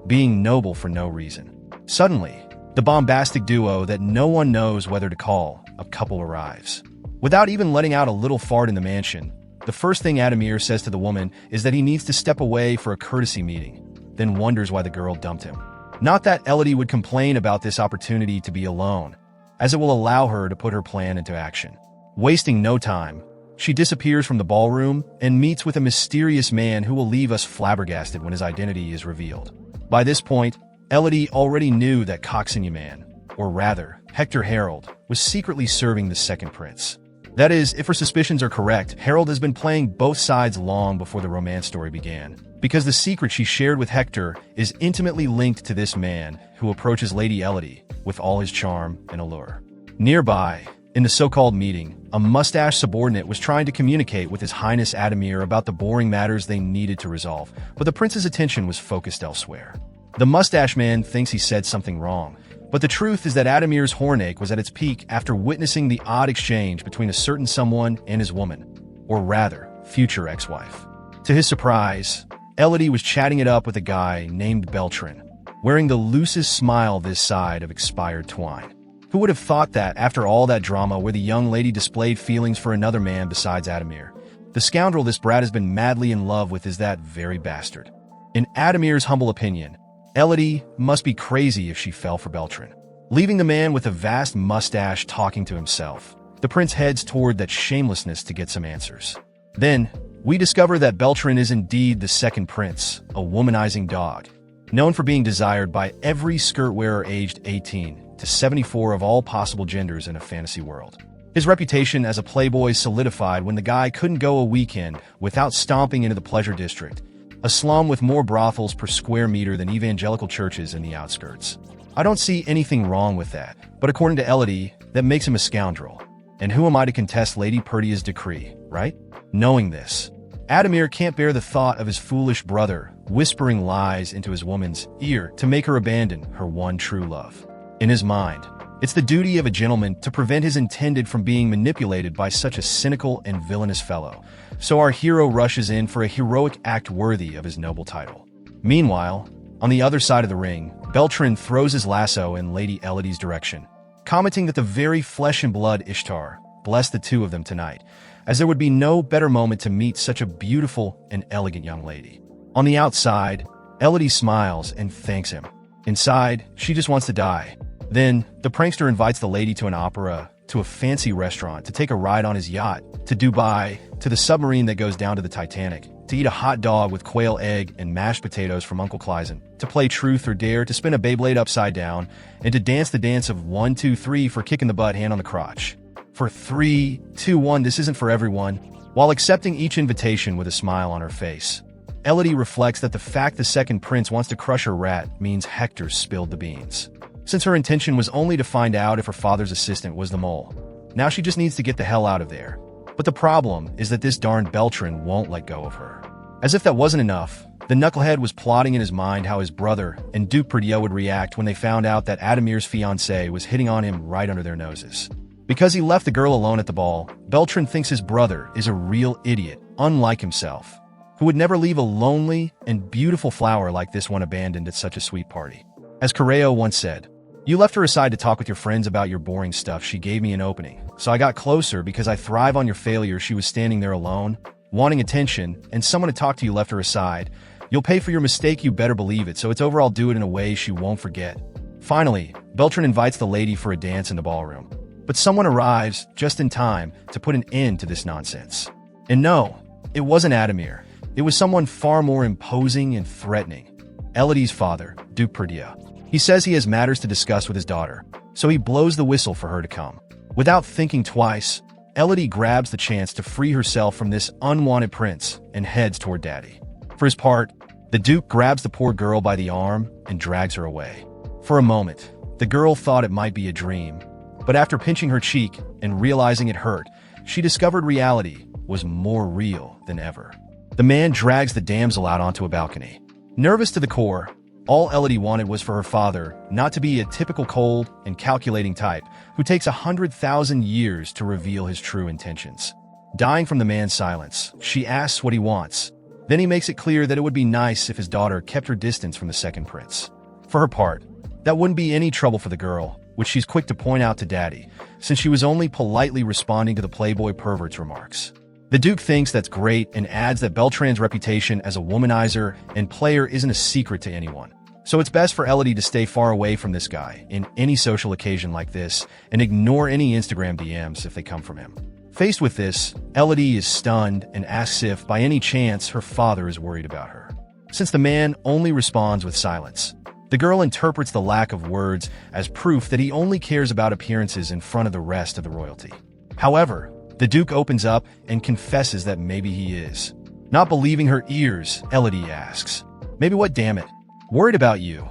being noble for no reason. Suddenly, the bombastic duo that no one knows whether to call a couple arrives. Without even letting out a little fart in the mansion, the first thing Ademir says to the woman is that he needs to step away for a courtesy meeting, then wonders why the girl dumped him. Not that Elodie would complain about this opportunity to be alone, as it will allow her to put her plan into action. Wasting no time, she disappears from the ballroom and meets with a mysterious man who will leave us flabbergasted when his identity is revealed. By this point, Elodie already knew that Coxinyaman, or rather, Hector Harold, was secretly serving the second prince. That is, if her suspicions are correct, Harold has been playing both sides long before the romance story began, because the secret she shared with Hector is intimately linked to this man who approaches Lady Elodie with all his charm and allure. Nearby, in the so-called meeting, a mustached subordinate was trying to communicate with His Highness Ademir about the boring matters they needed to resolve, but the prince's attention was focused elsewhere. The mustache man thinks he said something wrong, but the truth is that Ademir's hornache was at its peak after witnessing the odd exchange between a certain someone and his woman, or rather, future ex-wife. To his surprise, Elodie was chatting it up with a guy named Beltran, wearing the loosest smile this side of expired twine. Who would have thought that after all that drama where the young lady displayed feelings for another man besides Ademir, the scoundrel this brat has been madly in love with is that very bastard? In Ademir's humble opinion, Elodie must be crazy if she fell for Beltran. Leaving the man with a vast mustache talking to himself, the prince heads toward that shamelessness to get some answers. Then, we discover that Beltran is indeed the second prince, a womanizing dog, known for being desired by every skirt wearer aged 18 to 74 of all possible genders in a fantasy world. His reputation as a playboy solidified when the guy couldn't go a weekend without stomping into the pleasure district, a slum with more brothels per square meter than evangelical churches in the outskirts. I don't see anything wrong with that, but according to Elodie, that makes him a scoundrel. And who am I to contest Lady Perdia's decree, right? Knowing this, Adamir can't bear the thought of his foolish brother whispering lies into his woman's ear to make her abandon her one true love. In his mind, it's the duty of a gentleman to prevent his intended from being manipulated by such a cynical and villainous fellow, so our hero rushes in for a heroic act worthy of his noble title. Meanwhile, on the other side of the ring, Beltran throws his lasso in Lady Elodie's direction, commenting that the very flesh and blood Ishtar blessed the two of them tonight, as there would be no better moment to meet such a beautiful and elegant young lady. On the outside, Elodie smiles and thanks him. Inside, she just wants to die. Then, the prankster invites the lady to an opera, to a fancy restaurant, to take a ride on his yacht, to Dubai, to the submarine that goes down to the Titanic, to eat a hot dog with quail egg and mashed potatoes from Uncle Kleisen, to play truth or dare, to spin a Beyblade upside down, and to dance the dance of 1, 2, 3 for kicking the butt, hand on the crotch. For 3, 2, 1, this isn't for everyone. While accepting each invitation with a smile on her face, Elodie reflects that the fact the second prince wants to crush her rat means Hector spilled the beans. Since her intention was only to find out if her father's assistant was the mole, now she just needs to get the hell out of there. But the problem is that this darn Beltran won't let go of her. As if that wasn't enough, the knucklehead was plotting in his mind how his brother and Duke Perdia would react when they found out that Adamir's fiancée was hitting on him right under their noses. Because he left the girl alone at the ball, Beltran thinks his brother is a real idiot, unlike himself, who would never leave a lonely and beautiful flower like this one abandoned at such a sweet party. As Correo once said, "You left her aside to talk with your friends about your boring stuff. She gave me an opening, so I got closer because I thrive on your failure." She was standing there alone, wanting attention, and someone to talk to you left her aside. You'll pay for your mistake, you better believe it, so it's over. I'll do it in a way she won't forget. Finally, Beltran invites the lady for a dance in the ballroom. But someone arrives just in time to put an end to this nonsense. And no, it wasn't Adamir. It was someone far more imposing and threatening. Elodie's father, Duke Perdia. He says he has matters to discuss with his daughter, so he blows the whistle for her to come. Without thinking twice, Elodie grabs the chance to free herself from this unwanted prince and heads toward Daddy. For his part, the Duke grabs the poor girl by the arm and drags her away. For a moment, the girl thought it might be a dream, but after pinching her cheek and realizing it hurt, she discovered reality was more real than ever. The man drags the damsel out onto a balcony. Nervous to the core, all Elodie wanted was for her father not to be a typical cold and calculating type who takes 100,000 years to reveal his true intentions. Dying from the man's silence, she asks what he wants. Then he makes it clear that it would be nice if his daughter kept her distance from the second prince. For her part, that wouldn't be any trouble for the girl, which she's quick to point out to Daddy, since she was only politely responding to the playboy pervert's remarks. The Duke thinks that's great and adds that Beltran's reputation as a womanizer and player isn't a secret to anyone. So it's best for Elodie to stay far away from this guy in any social occasion like this and ignore any Instagram DMs if they come from him. Faced with this, Elodie is stunned and asks if, by any chance, her father is worried about her. Since the man only responds with silence, the girl interprets the lack of words as proof that he only cares about appearances in front of the rest of the royalty. However, the Duke opens up and confesses that maybe he is. Not believing her ears, Elodie asks, "Maybe what, damn it? Worried about you."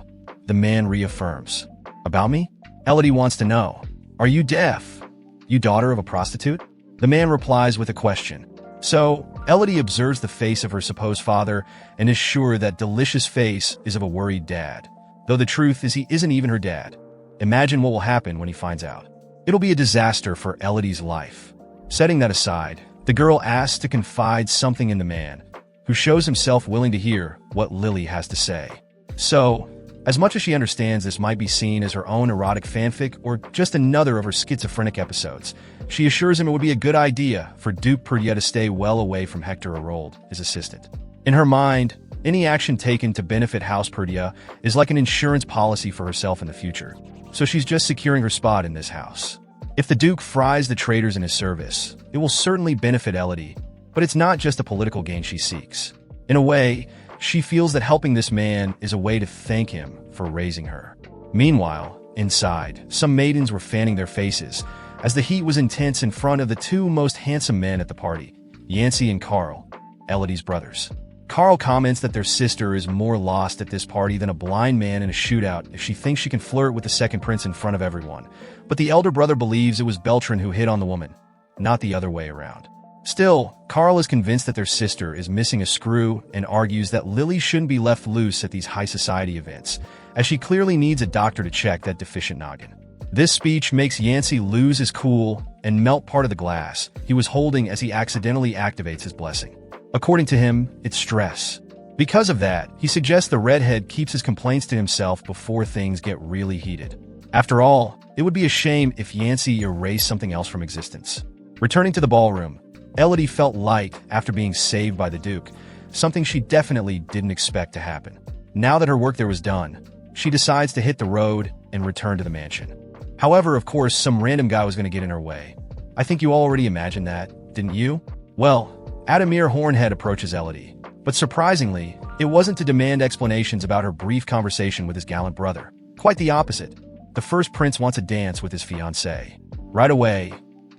The man reaffirms. "About me?" Elodie wants to know. "Are you deaf? You daughter of a prostitute?" The man replies with a question. So, Elodie observes the face of her supposed father and is sure that delicious face is of a worried dad. Though the truth is he isn't even her dad. Imagine what will happen when he finds out. It'll be a disaster for Elodie's life. Setting that aside, the girl asks to confide something in the man, who shows himself willing to hear what Lily has to say. So, as much as she understands this might be seen as her own erotic fanfic or just another of her schizophrenic episodes, she assures him it would be a good idea for Duke Perdia to stay well away from Hector Arold, his assistant. In her mind, any action taken to benefit House Perdia is like an insurance policy for herself in the future, so she's just securing her spot in this house. If the Duke fries the traitors in his service, it will certainly benefit Elodie, but it's not just a political gain she seeks. In a way, she feels that helping this man is a way to thank him for raising her. Meanwhile, inside, some maidens were fanning their faces, as the heat was intense in front of the two most handsome men at the party, Yancey and Carl, Elodie's brothers. Carl comments that their sister is more lost at this party than a blind man in a shootout if she thinks she can flirt with the second prince in front of everyone. But the elder brother believes it was Beltran who hit on the woman, not the other way around. Still, Carl is convinced that their sister is missing a screw and argues that Lily shouldn't be left loose at these high society events, as she clearly needs a doctor to check that deficient noggin. This speech makes Yancey lose his cool and melt part of the glass he was holding as he accidentally activates his blessing. According to him, it's stress. Because of that, he suggests the redhead keeps his complaints to himself before things get really heated. After all, it would be a shame if Yancey erased something else from existence. Returning to the ballroom, Elodie felt light after being saved by the Duke, something she definitely didn't expect to happen. Now that her work there was done, she decides to hit the road and return to the mansion. However, of course, some random guy was going to get in her way. I think you already imagined that, didn't you? Well, Adamir Hornhead approaches Elodie, but surprisingly, it wasn't to demand explanations about her brief conversation with his gallant brother. Quite the opposite. The first prince wants a dance with his fiancée. Right away,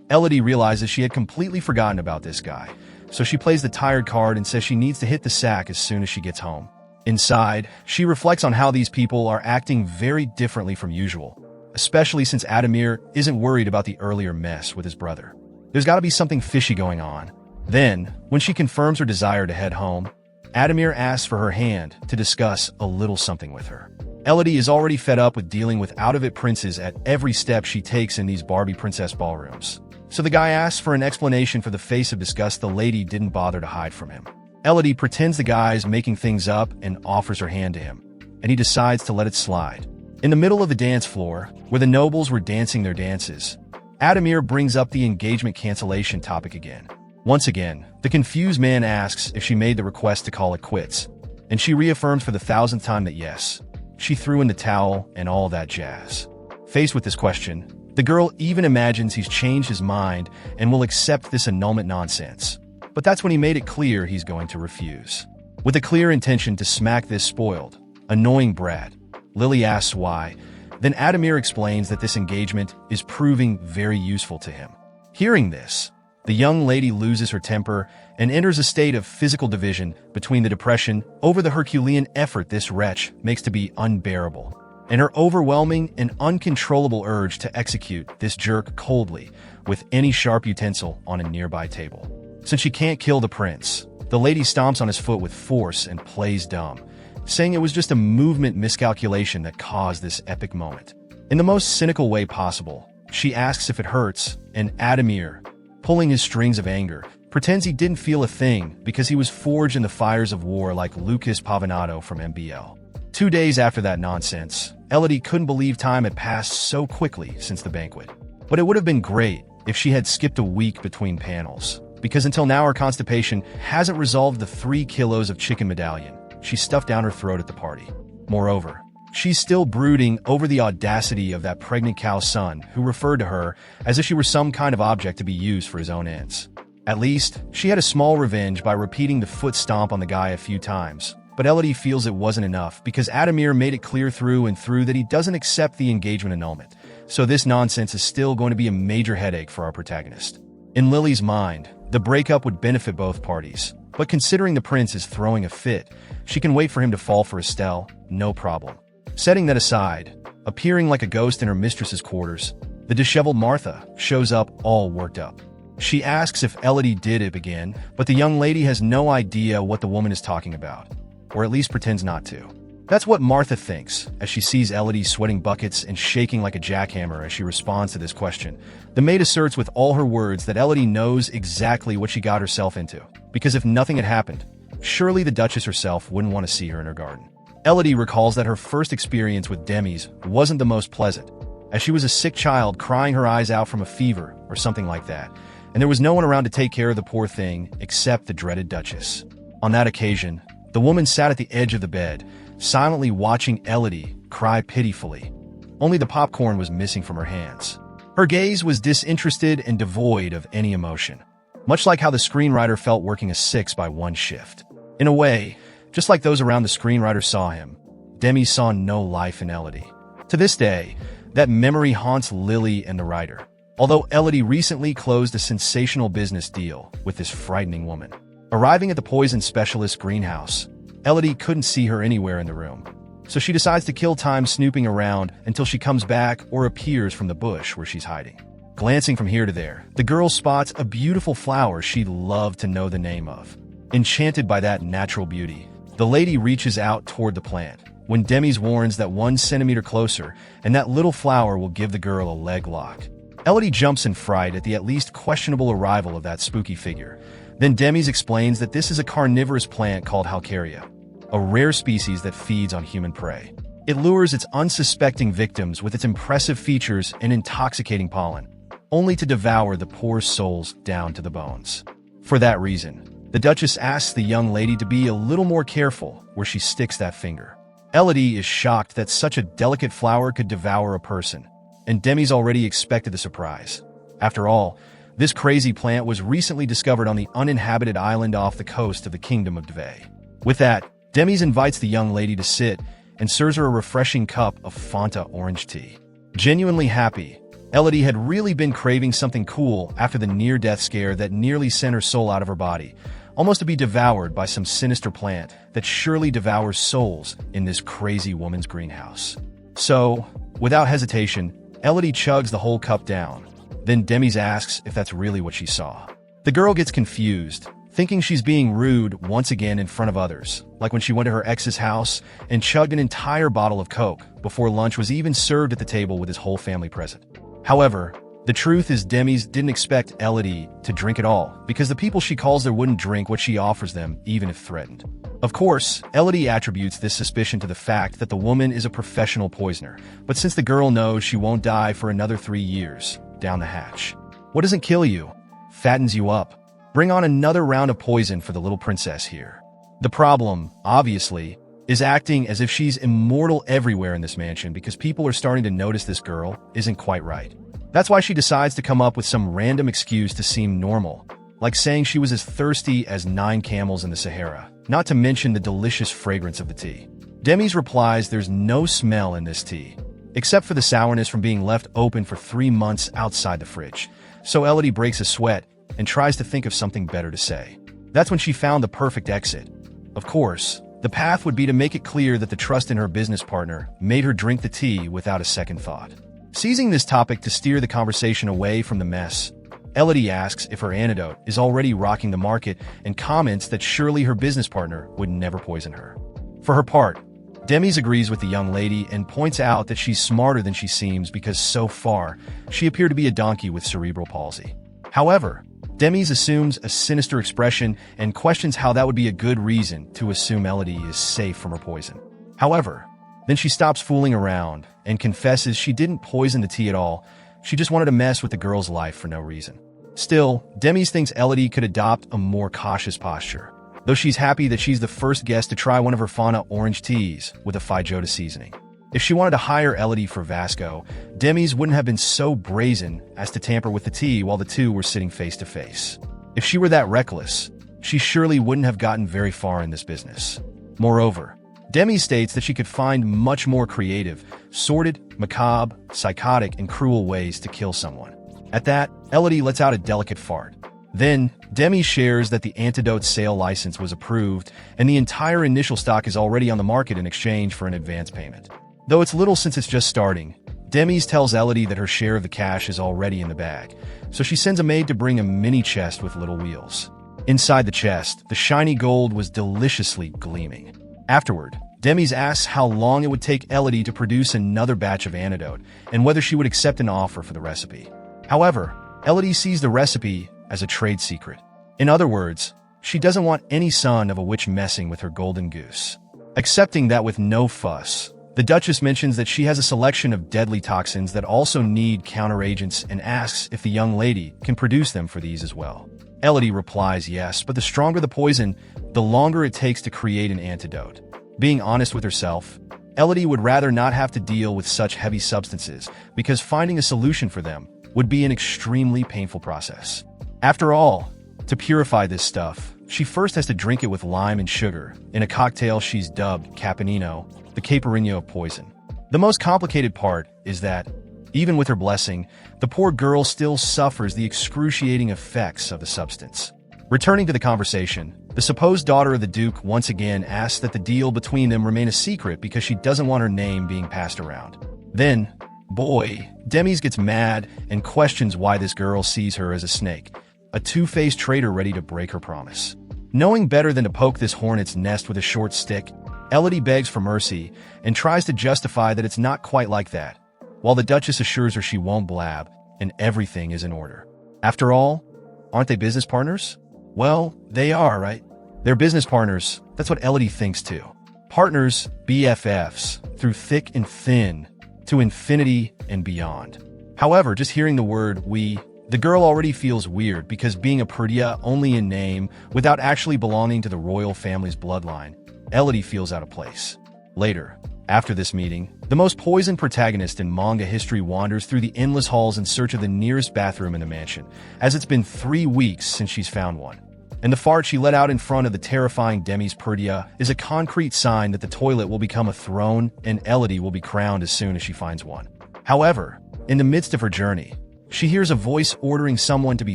Elodie realizes she had completely forgotten about this guy, so she plays the tired card and says she needs to hit the sack as soon as she gets home. Inside, she reflects on how these people are acting very differently from usual, especially since Adamir isn't worried about the earlier mess with his brother. There's got to be something fishy going on. Then, when she confirms her desire to head home, Adamir asks for her hand to discuss a little something with her. Elodie is already fed up with dealing with out-of-it princes at every step she takes in these Barbie princess ballrooms. So the guy asks for an explanation for the face of disgust the lady didn't bother to hide from him. Elodie pretends the guy is making things up and offers her hand to him, and he decides to let it slide. In the middle of the dance floor, where the nobles were dancing their dances, Adamir brings up the engagement cancellation topic again. Once again, the confused man asks if she made the request to call it quits, and she reaffirms for the 1,000th time that yes, she threw in the towel and all that jazz. Faced with this question, the girl even imagines he's changed his mind and will accept this annulment nonsense. But that's when he made it clear he's going to refuse. With a clear intention to smack this spoiled, annoying brat, Lily asks why, then Adamir explains that this engagement is proving very useful to him. Hearing this, the young lady loses her temper and enters a state of physical division between the depression over the Herculean effort this wretch makes to be unbearable, and her overwhelming and uncontrollable urge to execute this jerk coldly with any sharp utensil on a nearby table. Since she can't kill the prince, the lady stomps on his foot with force and plays dumb, saying it was just a movement miscalculation that caused this epic moment. In the most cynical way possible, she asks if it hurts, and Adamir, pulling his strings of anger, pretends he didn't feel a thing because he was forged in the fires of war like Lucas Pavinato from MBL. 2 days after that nonsense, Elodie couldn't believe time had passed so quickly since the banquet. But it would have been great if she had skipped a week between panels, because until now her constipation hasn't resolved the 3 kilos of chicken medallion she stuffed down her throat at the party. Moreover, she's still brooding over the audacity of that pregnant cow's son who referred to her as if she were some kind of object to be used for his own ends. At least, she had a small revenge by repeating the foot stomp on the guy a few times, but Elodie feels it wasn't enough because Adamir made it clear through and through that he doesn't accept the engagement annulment, so this nonsense is still going to be a major headache for our protagonist. In Lily's mind, the breakup would benefit both parties, but considering the prince is throwing a fit, she can wait for him to fall for Estelle, no problem. Setting that aside, appearing like a ghost in her mistress's quarters, the disheveled Martha shows up all worked up. She asks if Elodie did it again, but the young lady has no idea what the woman is talking about, or at least pretends not to. That's what Martha thinks, as she sees Elodie sweating buckets and shaking like a jackhammer as she responds to this question. The maid asserts with all her words that Elodie knows exactly what she got herself into, because if nothing had happened, surely the Duchess herself wouldn't want to see her in her garden. Elodie recalls that her first experience with Demis wasn't the most pleasant, as she was a sick child crying her eyes out from a fever or something like that, and there was no one around to take care of the poor thing except the dreaded Duchess. On that occasion, the woman sat at the edge of the bed, silently watching Elodie cry pitifully. Only the popcorn was missing from her hands. Her gaze was disinterested and devoid of any emotion, much like how the screenwriter felt working a 6-by-1 shift. In a way, just like those around the screenwriter saw him, Demi saw no life in Elodie. To this day, that memory haunts Lily and the writer, although Elodie recently closed a sensational business deal with this frightening woman. Arriving at the poison specialist greenhouse, Elodie couldn't see her anywhere in the room, so she decides to kill time snooping around until she comes back or appears from the bush where she's hiding. Glancing from here to there, the girl spots a beautiful flower she'd love to know the name of. Enchanted by that natural beauty, the lady reaches out toward the plant, when Demis warns that 1 centimeter closer and that little flower will give the girl a leg lock. Elodie jumps in fright at the at least questionable arrival of that spooky figure. Then Demis explains that this is a carnivorous plant called Halcaria, a rare species that feeds on human prey. It lures its unsuspecting victims with its impressive features and intoxicating pollen, only to devour the poor souls down to the bones. For that reason, the Duchess asks the young lady to be a little more careful where she sticks that finger. Elodie is shocked that such a delicate flower could devour a person, and Demis already expected the surprise. After all, this crazy plant was recently discovered on the uninhabited island off the coast of the Kingdom of Dve. With that, Demis invites the young lady to sit and serves her a refreshing cup of Fanta orange tea. Genuinely happy, Elodie had really been craving something cool after the near-death scare that nearly sent her soul out of her body, almost to be devoured by some sinister plant that surely devours souls in this crazy woman's greenhouse. So, without hesitation, Elodie chugs the whole cup down. Then Demis asks if that's really what she saw. The girl gets confused, thinking she's being rude once again in front of others, like when she went to her ex's house and chugged an entire bottle of Coke before lunch was even served at the table with his whole family present. However, the truth is Demis didn't expect Elodie to drink at all, because the people she calls there wouldn't drink what she offers them, even if threatened. Of course, Elodie attributes this suspicion to the fact that the woman is a professional poisoner, but since the girl knows she won't die for another 3 years, down the hatch. What doesn't kill you fattens you up. Bring on another round of poison for the little princess here. The problem, obviously, is acting as if she's immortal everywhere in this mansion because people are starting to notice this girl isn't quite right. That's why she decides to come up with some random excuse to seem normal, like saying she was as thirsty as 9 camels in the Sahara, not to mention the delicious fragrance of the tea. Demis replies there's no smell in this tea, except for the sourness from being left open for 3 months outside the fridge. So Elodie breaks a sweat and tries to think of something better to say. That's when she found the perfect exit. Of course, the path would be to make it clear that the trust in her business partner made her drink the tea without a second thought. Seizing this topic to steer the conversation away from the mess, Elodie asks if her antidote is already rocking the market and comments that surely her business partner would never poison her. For her part, Demis agrees with the young lady and points out that she's smarter than she seems because so far, she appeared to be a donkey with cerebral palsy. However, Demis assumes a sinister expression and questions how that would be a good reason to assume Elodie is safe from her poison. However, then she stops fooling around and confesses she didn't poison the tea at all, she just wanted to mess with the girl's life for no reason. Still, Demis thinks Elodie could adopt a more cautious posture, though she's happy that she's the first guest to try one of her Fanta orange teas with a Fijota seasoning. If she wanted to hire Elodie for Vasco, Demis wouldn't have been so brazen as to tamper with the tea while the two were sitting face to face. If she were that reckless, she surely wouldn't have gotten very far in this business. Moreover, Demis states that she could find much more creative, sordid, macabre, psychotic, and cruel ways to kill someone. At that, Elodie lets out a delicate fart. Then, Demis shares that the antidote sale license was approved and the entire initial stock is already on the market in exchange for an advance payment. Though it's little since it's just starting, Demis tells Elodie that her share of the cash is already in the bag, so she sends a maid to bring a mini chest with little wheels. Inside the chest, the shiny gold was deliciously gleaming. Afterward, Demis asks how long it would take Elodie to produce another batch of antidote and whether she would accept an offer for the recipe. However, Elodie sees the recipe as a trade secret. In other words, she doesn't want any son of a witch messing with her golden goose. Accepting that with no fuss, the Duchess mentions that she has a selection of deadly toxins that also need counteragents and asks if the young lady can produce them for these as well. Elodie replies yes, but the stronger the poison, the longer it takes to create an antidote. Being honest with herself, Elodie would rather not have to deal with such heavy substances because finding a solution for them would be an extremely painful process. After all, to purify this stuff, she first has to drink it with lime and sugar in a cocktail she's dubbed Caponino, the Caparino of poison. The most complicated part is that, even with her blessing, the poor girl still suffers the excruciating effects of the substance. Returning to the conversation, The supposed daughter of the Duke once again asks that the deal between them remain a secret because she doesn't want her name being passed around. Then, boy, Demis gets mad and questions why this girl sees her as a snake, a two-faced traitor ready to break her promise. Knowing better than to poke this hornet's nest with a short stick, Elodie begs for mercy and tries to justify that it's not quite like that, while the Duchess assures her she won't blab and everything is in order. After all, aren't they business partners? Well, they are, right? They're business partners. That's what Elodie thinks too. Partners, BFFs, through thick and thin, to infinity and beyond. However, just hearing the word we, the girl already feels weird because being a Perdia only in name, without actually belonging to the royal family's bloodline, Elodie feels out of place. Later, after this meeting, the most poisoned protagonist in manga history wanders through the endless halls in search of the nearest bathroom in the mansion, as it's been 3 weeks since she's found one. And the fart she let out in front of the terrifying Demis Perdia is a concrete sign that the toilet will become a throne and Elodie will be crowned as soon as she finds one. However, in the midst of her journey, she hears a voice ordering someone to be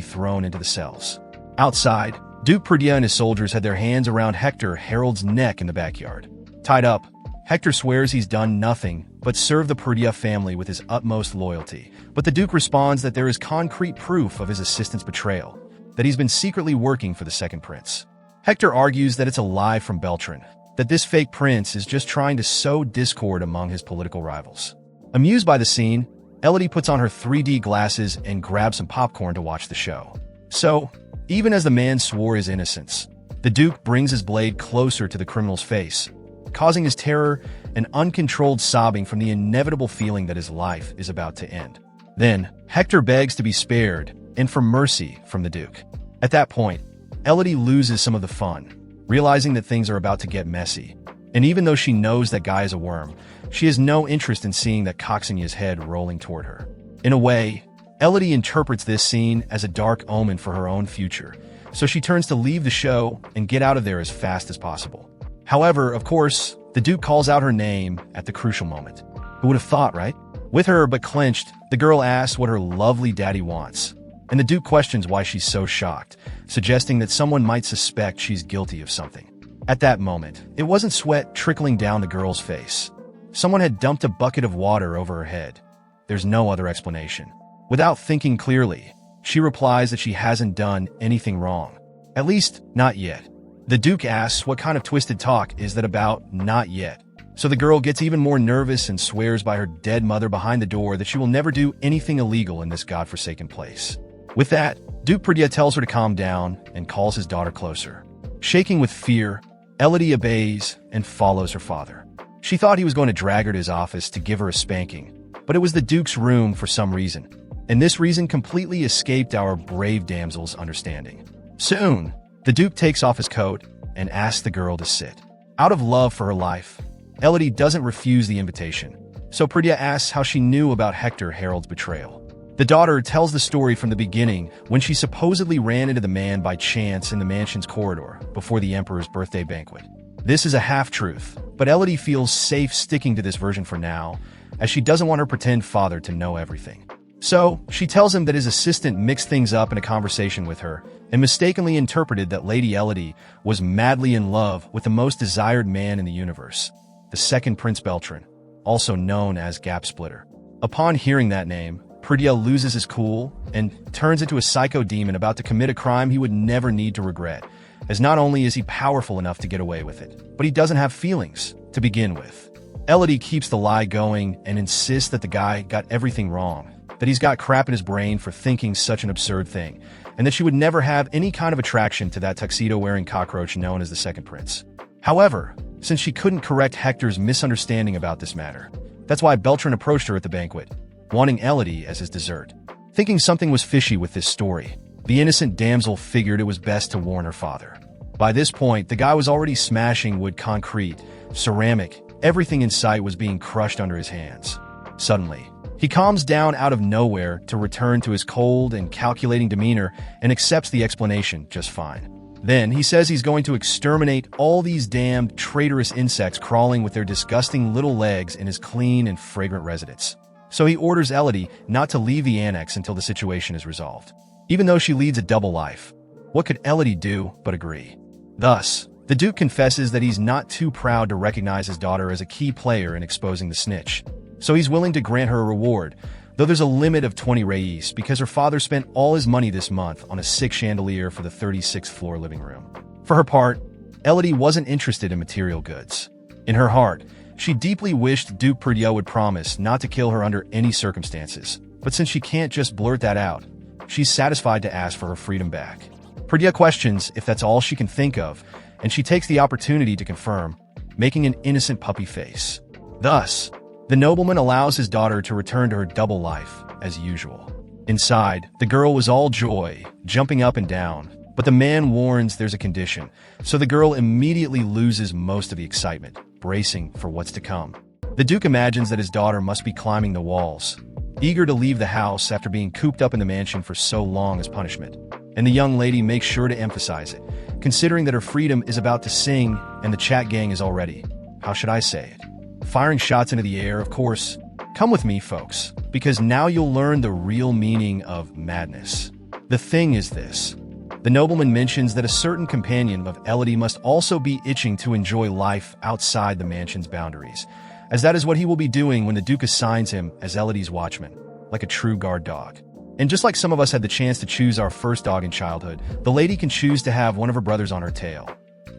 thrown into the cells. Outside, Duke Perdia and his soldiers had their hands around Hector Harold's neck in the backyard. Tied up, Hector swears he's done nothing but serve the Perdia family with his utmost loyalty. But the Duke responds that there is concrete proof of his assistant's betrayal, that he's been secretly working for the second prince. Hector argues that it's a lie from Beltran, that this fake prince is just trying to sow discord among his political rivals. Amused by the scene, Elodie puts on her 3D glasses and grabs some popcorn to watch the show. So, even as the man swore his innocence, the Duke brings his blade closer to the criminal's face, causing his terror and uncontrolled sobbing from the inevitable feeling that his life is about to end. Then, Hector begs to be spared and for mercy from the Duke. At that point, Elodie loses some of the fun, realizing that things are about to get messy. And even though she knows that Guy is a worm, she has no interest in seeing that Coxinya's head rolling toward her. In a way, Elodie interprets this scene as a dark omen for her own future, so she turns to leave the show and get out of there as fast as possible. However, of course, the Duke calls out her name at the crucial moment. Who would have thought, right? With her but clenched, the girl asks what her lovely daddy wants, and the Duke questions why she's so shocked, suggesting that someone might suspect she's guilty of something. At that moment, it wasn't sweat trickling down the girl's face. Someone had dumped a bucket of water over her head. There's no other explanation. Without thinking clearly, she replies that she hasn't done anything wrong. At least, not yet. The Duke asks what kind of twisted talk is that about not yet. So the girl gets even more nervous and swears by her dead mother behind the door that she will never do anything illegal in this godforsaken place. With that, Duke Perdia tells her to calm down and calls his daughter closer. Shaking with fear, Elodie obeys and follows her father. She thought he was going to drag her to his office to give her a spanking, but it was the Duke's room for some reason, and this reason completely escaped our brave damsel's understanding. Soon, the Duke takes off his coat and asks the girl to sit. Out of love for her life, Elodie doesn't refuse the invitation, so Perdia asks how she knew about Hector Harold's betrayal. The daughter tells the story from the beginning when she supposedly ran into the man by chance in the mansion's corridor before the Emperor's birthday banquet. This is a half-truth, but Elodie feels safe sticking to this version for now, as she doesn't want her pretend father to know everything. So, she tells him that his assistant mixed things up in a conversation with her and mistakenly interpreted that Lady Elodie was madly in love with the most desired man in the universe, the second Prince Beltran, also known as Gap Splitter. Upon hearing that name, Perdia loses his cool and turns into a psycho demon about to commit a crime he would never need to regret, as not only is he powerful enough to get away with it, but he doesn't have feelings to begin with. Elodie keeps the lie going and insists that the guy got everything wrong, that he's got crap in his brain for thinking such an absurd thing, and that she would never have any kind of attraction to that tuxedo-wearing cockroach known as the Second Prince. However, since she couldn't correct Hector's misunderstanding about this matter, that's why Beltran approached her at the banquet, wanting Elodie as his dessert. Thinking something was fishy with this story, the innocent damsel figured it was best to warn her father. By this point, the guy was already smashing wood, concrete, ceramic, everything in sight was being crushed under his hands. Suddenly, he calms down out of nowhere to return to his cold and calculating demeanor and accepts the explanation just fine. Then he says he's going to exterminate all these damned traitorous insects crawling with their disgusting little legs in his clean and fragrant residence. So he orders Elodie not to leave the annex until the situation is resolved. Even though she leads a double life, what could Elodie do but agree? Thus, the Duke confesses that he's not too proud to recognize his daughter as a key player in exposing the snitch. So he's willing to grant her a reward, though there's a limit of 20 reis because her father spent all his money this month on a sick chandelier for the 36th floor living room. For her part, Elodie wasn't interested in material goods. In her heart, she deeply wished Duke Perdia would promise not to kill her under any circumstances, but since she can't just blurt that out, she's satisfied to ask for her freedom back. Perdia questions if that's all she can think of, and she takes the opportunity to confirm, making an innocent puppy face. Thus, the nobleman allows his daughter to return to her double life, as usual. Inside, the girl was all joy, jumping up and down, but the man warns there's a condition, so the girl immediately loses most of the excitement, bracing for what's to come. The Duke imagines that his daughter must be climbing the walls, eager to leave the house after being cooped up in the mansion for so long as punishment. And the young lady makes sure to emphasize it, considering that her freedom is about to sing and the chat gang is already, how should I say it, firing shots into the air, of course. Come with me, folks, because now you'll learn the real meaning of madness. The thing is this. The nobleman mentions that a certain companion of Elodie must also be itching to enjoy life outside the mansion's boundaries, as that is what he will be doing when the Duke assigns him as Elodie's watchman, like a true guard dog. And just like some of us had the chance to choose our first dog in childhood, the lady can choose to have one of her brothers on her tail,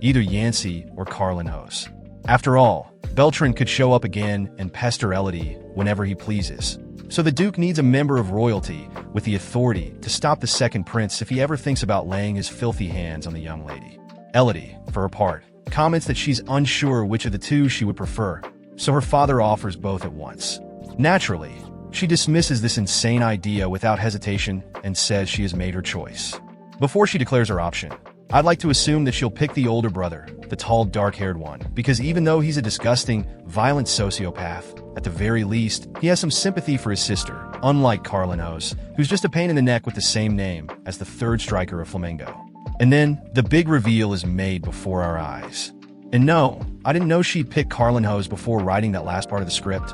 either Yancey or Carlinhos. After all, Beltran could show up again and pester Elodie whenever he pleases. So the Duke needs a member of royalty with the authority to stop the second prince if he ever thinks about laying his filthy hands on the young lady. Elodie, for her part, comments that she's unsure which of the two she would prefer, so her father offers both at once. Naturally, she dismisses this insane idea without hesitation and says she has made her choice. Before she declares her option, I'd like to assume that she'll pick the older brother, the tall, dark-haired one, because even though he's a disgusting, violent sociopath, at the very least, he has some sympathy for his sister, unlike Carlinhos, who's just a pain in the neck with the same name as the third striker of Flamengo. And then, the big reveal is made before our eyes. And no, I didn't know she'd pick Carlinhos before writing that last part of the script.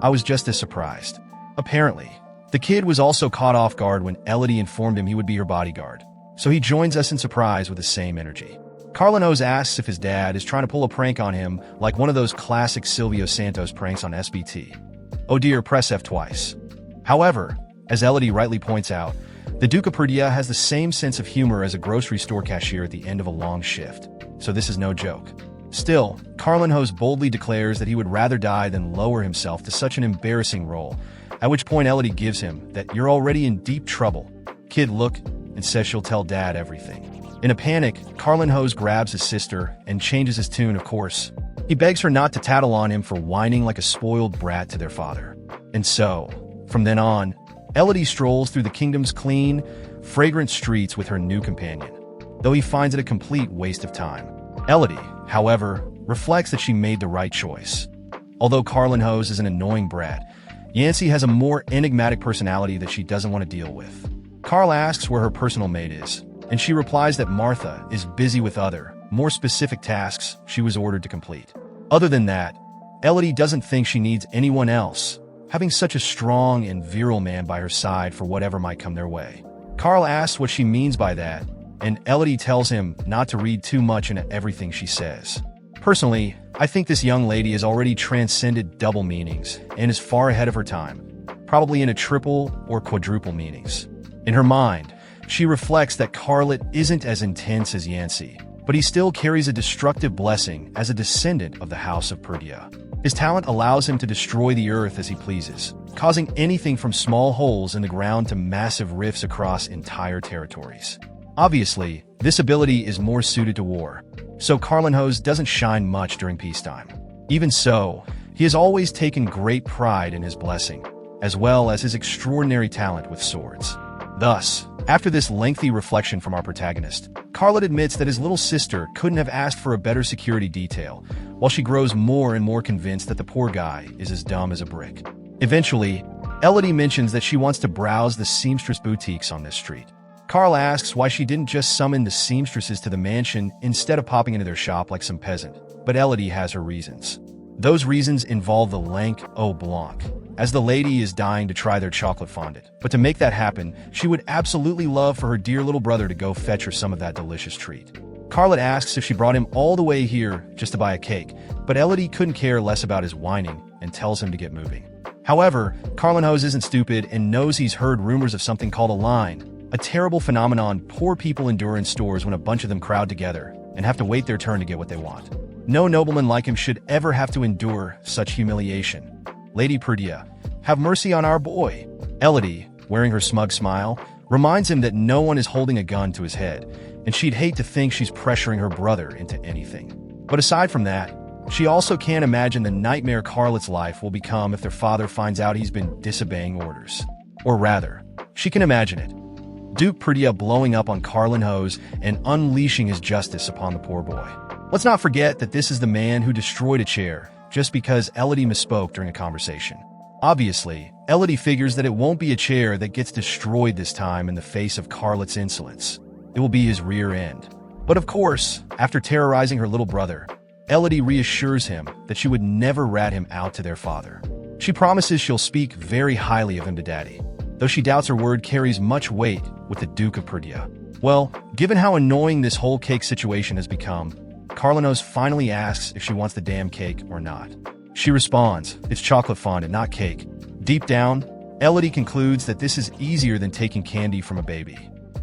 I was just as surprised. Apparently, the kid was also caught off guard when Elodie informed him he would be her bodyguard, so he joins us in surprise with the same energy. Carlinhos asks if his dad is trying to pull a prank on him like one of those classic Silvio Santos pranks on SBT. Oh dear, press F twice. However, as Elodie rightly points out, the Duke of Perdia has the same sense of humor as a grocery store cashier at the end of a long shift, so this is no joke. Still, Carlinhos boldly declares that he would rather die than lower himself to such an embarrassing role, at which point Elodie gives him that "you're already in deep trouble, kid look," and says she'll tell dad everything. In a panic, Carlinhos grabs his sister and changes his tune, of course. He begs her not to tattle on him for whining like a spoiled brat to their father. And so, from then on, Elodie strolls through the kingdom's clean, fragrant streets with her new companion, though he finds it a complete waste of time. Elodie, however, reflects that she made the right choice. Although Carlinhos is an annoying brat, Yancey has a more enigmatic personality that she doesn't want to deal with. Carl asks where her personal maid is, and she replies that Martha is busy with other, more specific tasks she was ordered to complete. Other than that, Elodie doesn't think she needs anyone else, having such a strong and virile man by her side for whatever might come their way. Carl asks what she means by that, and Elodie tells him not to read too much into everything she says. Personally, I think this young lady has already transcended double meanings and is far ahead of her time, probably in a triple or quadruple meanings. In her mind, she reflects that Carlet isn't as intense as Yancey, but he still carries a destructive blessing as a descendant of the House of Perdia. His talent allows him to destroy the earth as he pleases, causing anything from small holes in the ground to massive rifts across entire territories. Obviously, this ability is more suited to war, so Carlinhos doesn't shine much during peacetime. Even so, he has always taken great pride in his blessing, as well as his extraordinary talent with swords. Thus, after this lengthy reflection from our protagonist, Carlet admits that his little sister couldn't have asked for a better security detail, while she grows more and more convinced that the poor guy is as dumb as a brick. Eventually, Elodie mentions that she wants to browse the seamstress boutiques on this street. Carl asks why she didn't just summon the seamstresses to the mansion instead of popping into their shop like some peasant, but Elodie has her reasons. Those reasons involve the lank au blanc, as the lady is dying to try their chocolate fondant. But to make that happen, she would absolutely love for her dear little brother to go fetch her some of that delicious treat. Carlet asks if she brought him all the way here just to buy a cake, but Elodie couldn't care less about his whining and tells him to get moving. However, Carlinhos isn't stupid and knows he's heard rumors of something called a line, a terrible phenomenon poor people endure in stores when a bunch of them crowd together and have to wait their turn to get what they want. No nobleman like him should ever have to endure such humiliation. Lady Perdita, have mercy on our boy. Elodie, wearing her smug smile, reminds him that no one is holding a gun to his head, and she'd hate to think she's pressuring her brother into anything. But aside from that, she also can't imagine the nightmare Carlet's life will become if their father finds out he's been disobeying orders. Or rather, she can imagine it. Duke Perdita blowing up on Carlinhos and unleashing his justice upon the poor boy. Let's not forget that this is the man who destroyed a chair just because Elodie misspoke during a conversation. Obviously, Elodie figures that it won't be a chair that gets destroyed this time in the face of Carlet's insolence. It will be his rear end. But of course, after terrorizing her little brother, Elodie reassures him that she would never rat him out to their father. She promises she'll speak very highly of him to Daddy, though she doubts her word carries much weight with the Duke of Perdita. Well, given how annoying this whole cake situation has become, Carlinhos finally asks if she wants the damn cake or not. She responds, it's chocolate fondant, not cake. Deep down, Elodie concludes that this is easier than taking candy from a baby.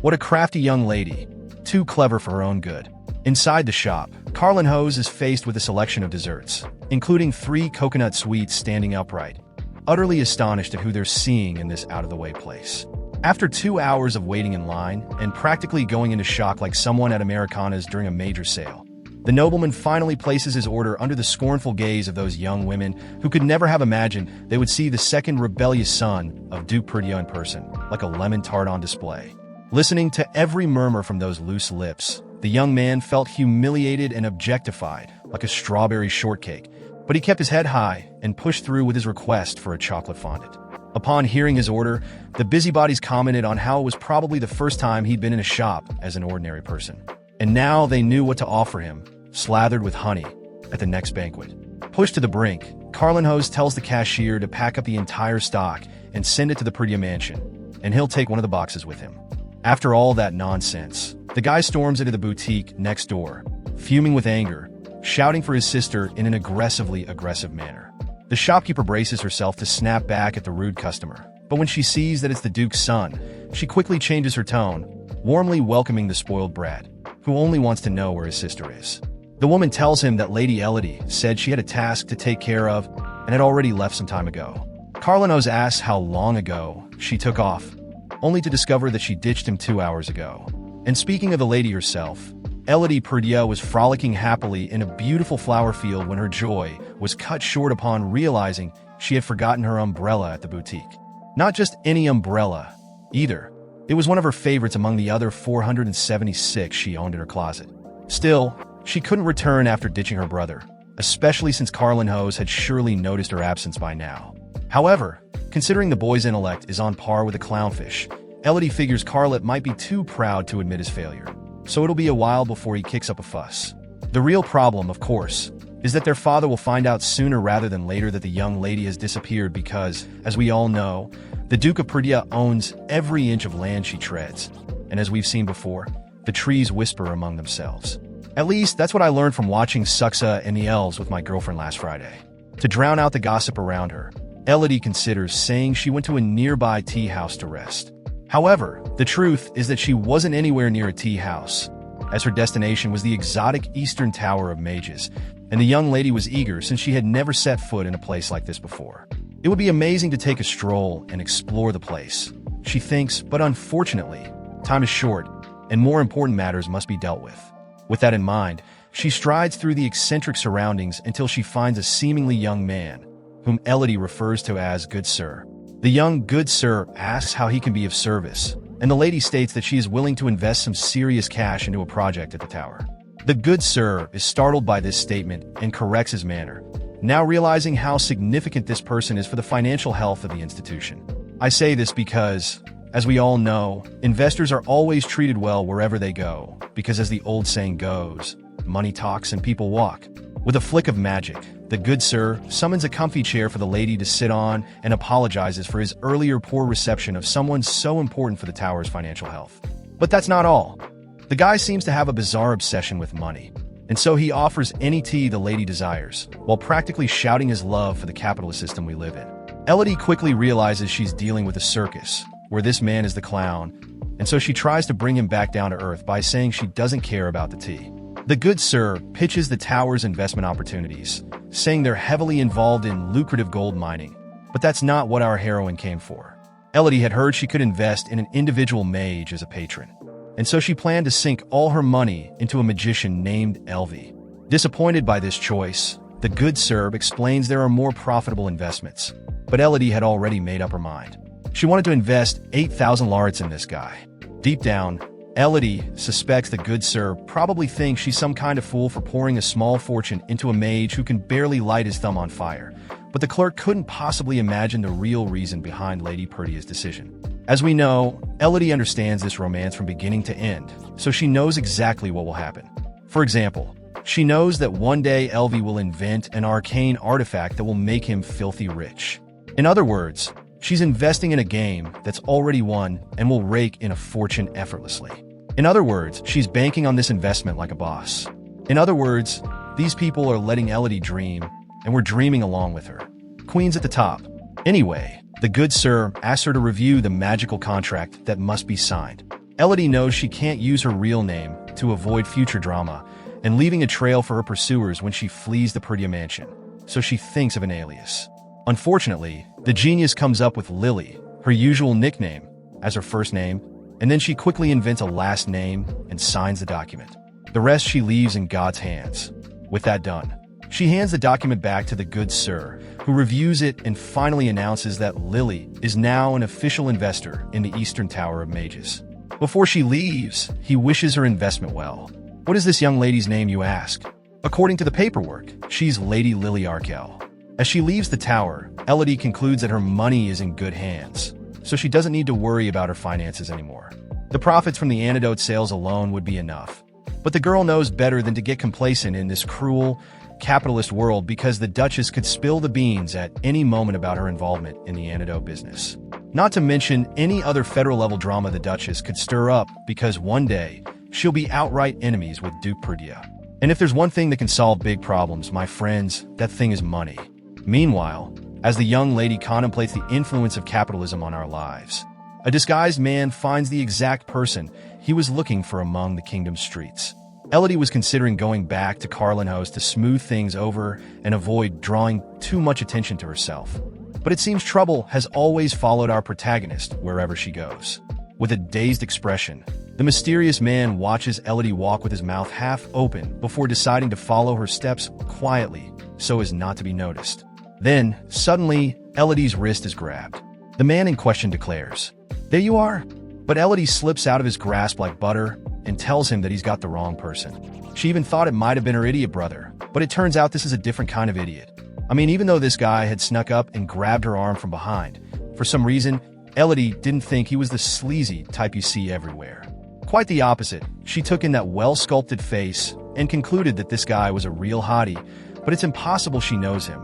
What a crafty young lady, too clever for her own good. Inside the shop, Carlinhos is faced with a selection of desserts, including 3 coconut sweets standing upright, utterly astonished at who they're seeing in this out-of-the-way place. After 2 hours of waiting in line and practically going into shock like someone at Americana's during a major sale, the nobleman finally places his order under the scornful gaze of those young women who could never have imagined they would see the second rebellious son of Duke Perdita in person, like a lemon tart on display. Listening to every murmur from those loose lips, the young man felt humiliated and objectified, like a strawberry shortcake, but he kept his head high and pushed through with his request for a chocolate fondant. Upon hearing his order, the busybodies commented on how it was probably the first time he'd been in a shop as an ordinary person. And now they knew what to offer him, slathered with honey, at the next banquet. Pushed to the brink, Carlinhos tells the cashier to pack up the entire stock and send it to the Perdita mansion, and he'll take one of the boxes with him. After all that nonsense, the guy storms into the boutique next door, fuming with anger, shouting for his sister in an aggressive manner. The shopkeeper braces herself to snap back at the rude customer, but when she sees that it's the Duke's son, she quickly changes her tone, warmly welcoming the spoiled brat, who only wants to know where his sister is. The woman tells him that Lady Elodie said she had a task to take care of and had already left some time ago. Carlinhos asks how long ago she took off, only to discover that she ditched him 2 hours ago. And speaking of the lady herself, Elodie Perdita was frolicking happily in a beautiful flower field when her joy was cut short upon realizing she had forgotten her umbrella at the boutique. Not just any umbrella, either. It was one of her favorites among the other 476 she owned in her closet. Still, she couldn't return after ditching her brother, especially since Carlinhos had surely noticed her absence by now. However, considering the boy's intellect is on par with a clownfish, Elodie figures Carlet might be too proud to admit his failure, so it'll be a while before he kicks up a fuss. The real problem, of course, is that their father will find out sooner rather than later that the young lady has disappeared because, as we all know, the Duke of Perdita owns every inch of land she treads, and as we've seen before, the trees whisper among themselves. At least, that's what I learned from watching Suxa and the Elves with my girlfriend last Friday. To drown out the gossip around her, Elodie considers saying she went to a nearby tea house to rest. However, the truth is that she wasn't anywhere near a tea house, as her destination was the exotic Eastern Tower of Mages, and the young lady was eager since she had never set foot in a place like this before. It would be amazing to take a stroll and explore the place, she thinks, but unfortunately, time is short, and more important matters must be dealt with. With that in mind, she strides through the eccentric surroundings until she finds a seemingly young man, whom Elodie refers to as Good Sir. The young Good Sir asks how he can be of service, and the lady states that she is willing to invest some serious cash into a project at the tower. The Good Sir is startled by this statement and corrects his manner, now realizing how significant this person is for the financial health of the institution. I say this because, as we all know, investors are always treated well wherever they go, because as the old saying goes, money talks and people walk. With a flick of magic, the Good Sir summons a comfy chair for the lady to sit on and apologizes for his earlier poor reception of someone so important for the tower's financial health. But that's not all. The guy seems to have a bizarre obsession with money, and so he offers any tea the lady desires, while practically shouting his love for the capitalist system we live in. Elodie quickly realizes she's dealing with a circus, where this man is the clown, and so she tries to bring him back down to earth by saying she doesn't care about the tea. The good sir pitches the tower's investment opportunities, saying they're heavily involved in lucrative gold mining, but that's not what our heroine came for. Elodie had heard she could invest in an individual mage as a patron, and so she planned to sink all her money into a magician named Elvie. Disappointed by this choice, the good sir explains there are more profitable investments, but Elodie had already made up her mind. She wanted to invest 8,000 larets in this guy. Deep down, Elodie suspects the good sir probably thinks she's some kind of fool for pouring a small fortune into a mage who can barely light his thumb on fire, but the clerk couldn't possibly imagine the real reason behind Lady Perdia's decision. As we know, Elodie understands this romance from beginning to end, so she knows exactly what will happen. For example, she knows that one day Elvie will invent an arcane artifact that will make him filthy rich. In other words, she's investing in a game that's already won and will rake in a fortune effortlessly. In other words, she's banking on this investment like a boss. In other words, these people are letting Elodie dream, and we're dreaming along with her. Queen's at the top. Anyway, the good sir asks her to review the magical contract that must be signed. Elodie knows she can't use her real name to avoid future drama and leaving a trail for her pursuers when she flees the Perdia mansion, so she thinks of an alias. Unfortunately, the genius comes up with Lily, her usual nickname, as her first name, and then she quickly invents a last name and signs the document. The rest she leaves in God's hands. With that done, she hands the document back to the good sir, who reviews it and finally announces that Lily is now an official investor in the Eastern Tower of Mages. Before she leaves, he wishes her investment well. What is this young lady's name, you ask? According to the paperwork, she's Lady Lily Arkell. As she leaves the tower, Elodie concludes that her money is in good hands, so she doesn't need to worry about her finances anymore. The profits from the antidote sales alone would be enough. But the girl knows better than to get complacent in this cruel, capitalist world because the Duchess could spill the beans at any moment about her involvement in the antidote business. Not to mention any other federal-level drama the Duchess could stir up because one day, she'll be outright enemies with Duke Perdia. And if there's one thing that can solve big problems, my friends, that thing is money. Meanwhile, as the young lady contemplates the influence of capitalism on our lives, a disguised man finds the exact person he was looking for among the kingdom's streets. Elodie was considering going back to Carlinhos to smooth things over and avoid drawing too much attention to herself. But it seems trouble has always followed our protagonist wherever she goes. With a dazed expression, the mysterious man watches Elodie walk with his mouth half open before deciding to follow her steps quietly so as not to be noticed. Then, suddenly, Elodie's wrist is grabbed. The man in question declares, "There you are." But Elodie slips out of his grasp like butter and tells him that he's got the wrong person. She even thought it might have been her idiot brother, but it turns out this is a different kind of idiot. I mean, even though this guy had snuck up and grabbed her arm from behind, for some reason, Elodie didn't think he was the sleazy type you see everywhere. Quite the opposite, she took in that well-sculpted face and concluded that this guy was a real hottie, but it's impossible she knows him.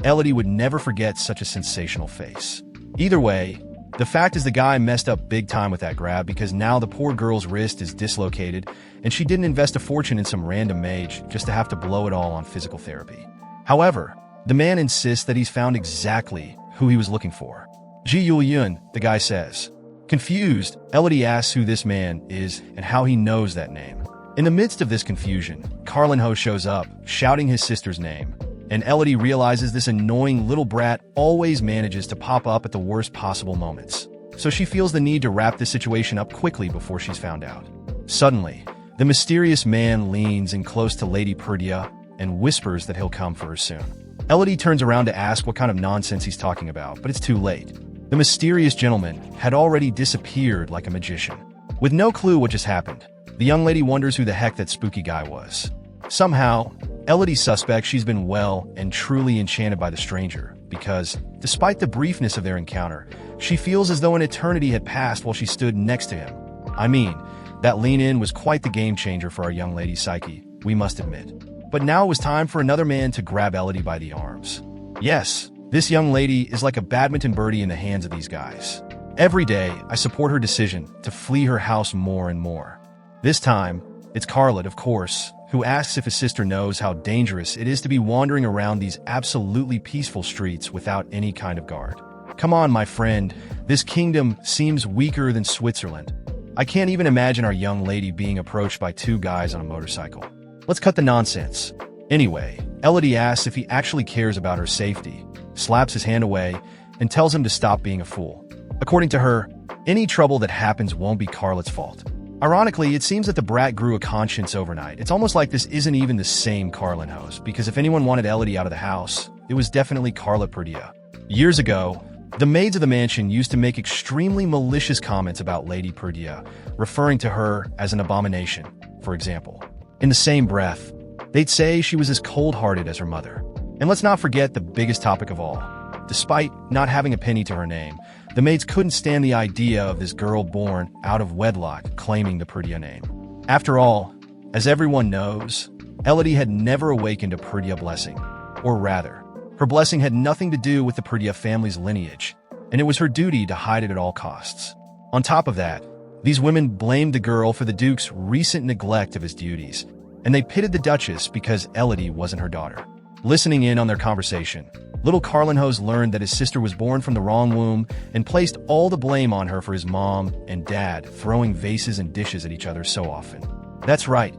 Elodie would never forget such a sensational face. Either way, the fact is the guy messed up big time with that grab because now the poor girl's wrist is dislocated and she didn't invest a fortune in some random mage just to have to blow it all on physical therapy. However, the man insists that he's found exactly who he was looking for. Ji Yul Yun, the guy says. Confused, Elodie asks who this man is and how he knows that name. In the midst of this confusion, Carlinhos shows up, shouting his sister's name. And Elodie realizes this annoying little brat always manages to pop up at the worst possible moments. So she feels the need to wrap this situation up quickly before she's found out. Suddenly, the mysterious man leans in close to Lady Perdia and whispers that he'll come for her soon. Elodie turns around to ask what kind of nonsense he's talking about, but it's too late. The mysterious gentleman had already disappeared like a magician. With no clue what just happened, the young lady wonders who the heck that spooky guy was. Somehow, Elodie suspects she's been well and truly enchanted by the stranger, because, despite the briefness of their encounter, she feels as though an eternity had passed while she stood next to him. I mean, that lean-in was quite the game-changer for our young lady's psyche, we must admit. But now it was time for another man to grab Elodie by the arms. Yes, this young lady is like a badminton birdie in the hands of these guys. Every day, I support her decision to flee her house more and more. This time, it's Carlet, of course, who asks if his sister knows how dangerous it is to be wandering around these absolutely peaceful streets without any kind of guard. Come on, my friend, this kingdom seems weaker than Switzerland. I can't even imagine our young lady being approached by two guys on a motorcycle. Let's cut the nonsense. Anyway, Elodie asks if he actually cares about her safety, slaps his hand away, and tells him to stop being a fool. According to her, any trouble that happens won't be Carlet's fault. Ironically, it seems that the brat grew a conscience overnight. It's almost like this isn't even the same Manhwas, because if anyone wanted Elodie out of the house, it was definitely Carlet Perdita. Years ago, the maids of the mansion used to make extremely malicious comments about Lady Perdita, referring to her as an abomination, for example. In the same breath, they'd say she was as cold-hearted as her mother. And let's not forget the biggest topic of all. Despite not having a penny to her name, the maids couldn't stand the idea of this girl born out of wedlock claiming the Perdita name. After all, as everyone knows, Elodie had never awakened a Perdita blessing. Or rather, her blessing had nothing to do with the Perdita family's lineage, and it was her duty to hide it at all costs. On top of that, these women blamed the girl for the Duke's recent neglect of his duties, and they pitted the Duchess because Elodie wasn't her daughter. Listening in on their conversation, little Manhwas learned that his sister was born from the wrong womb and placed all the blame on her for his mom and dad throwing vases and dishes at each other so often. That's right.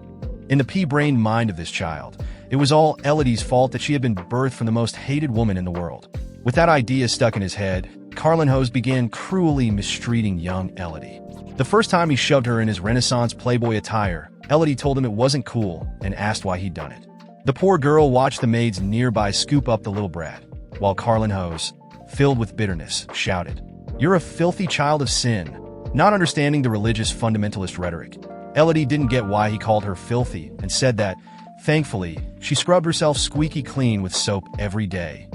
In the pea-brained mind of this child, it was all Elodie's fault that she had been birthed from the most hated woman in the world. With that idea stuck in his head, Manhwas began cruelly mistreating young Elodie. The first time he shoved her in his Renaissance Playboy attire, Elodie told him it wasn't cool and asked why he'd done it. The poor girl watched the maids nearby scoop up the little brat, while Manhwas, filled with bitterness, shouted, "You're a filthy child of sin." Not understanding the religious fundamentalist rhetoric, Elodie didn't get why he called her filthy and said that, thankfully, she scrubbed herself squeaky clean with soap every day,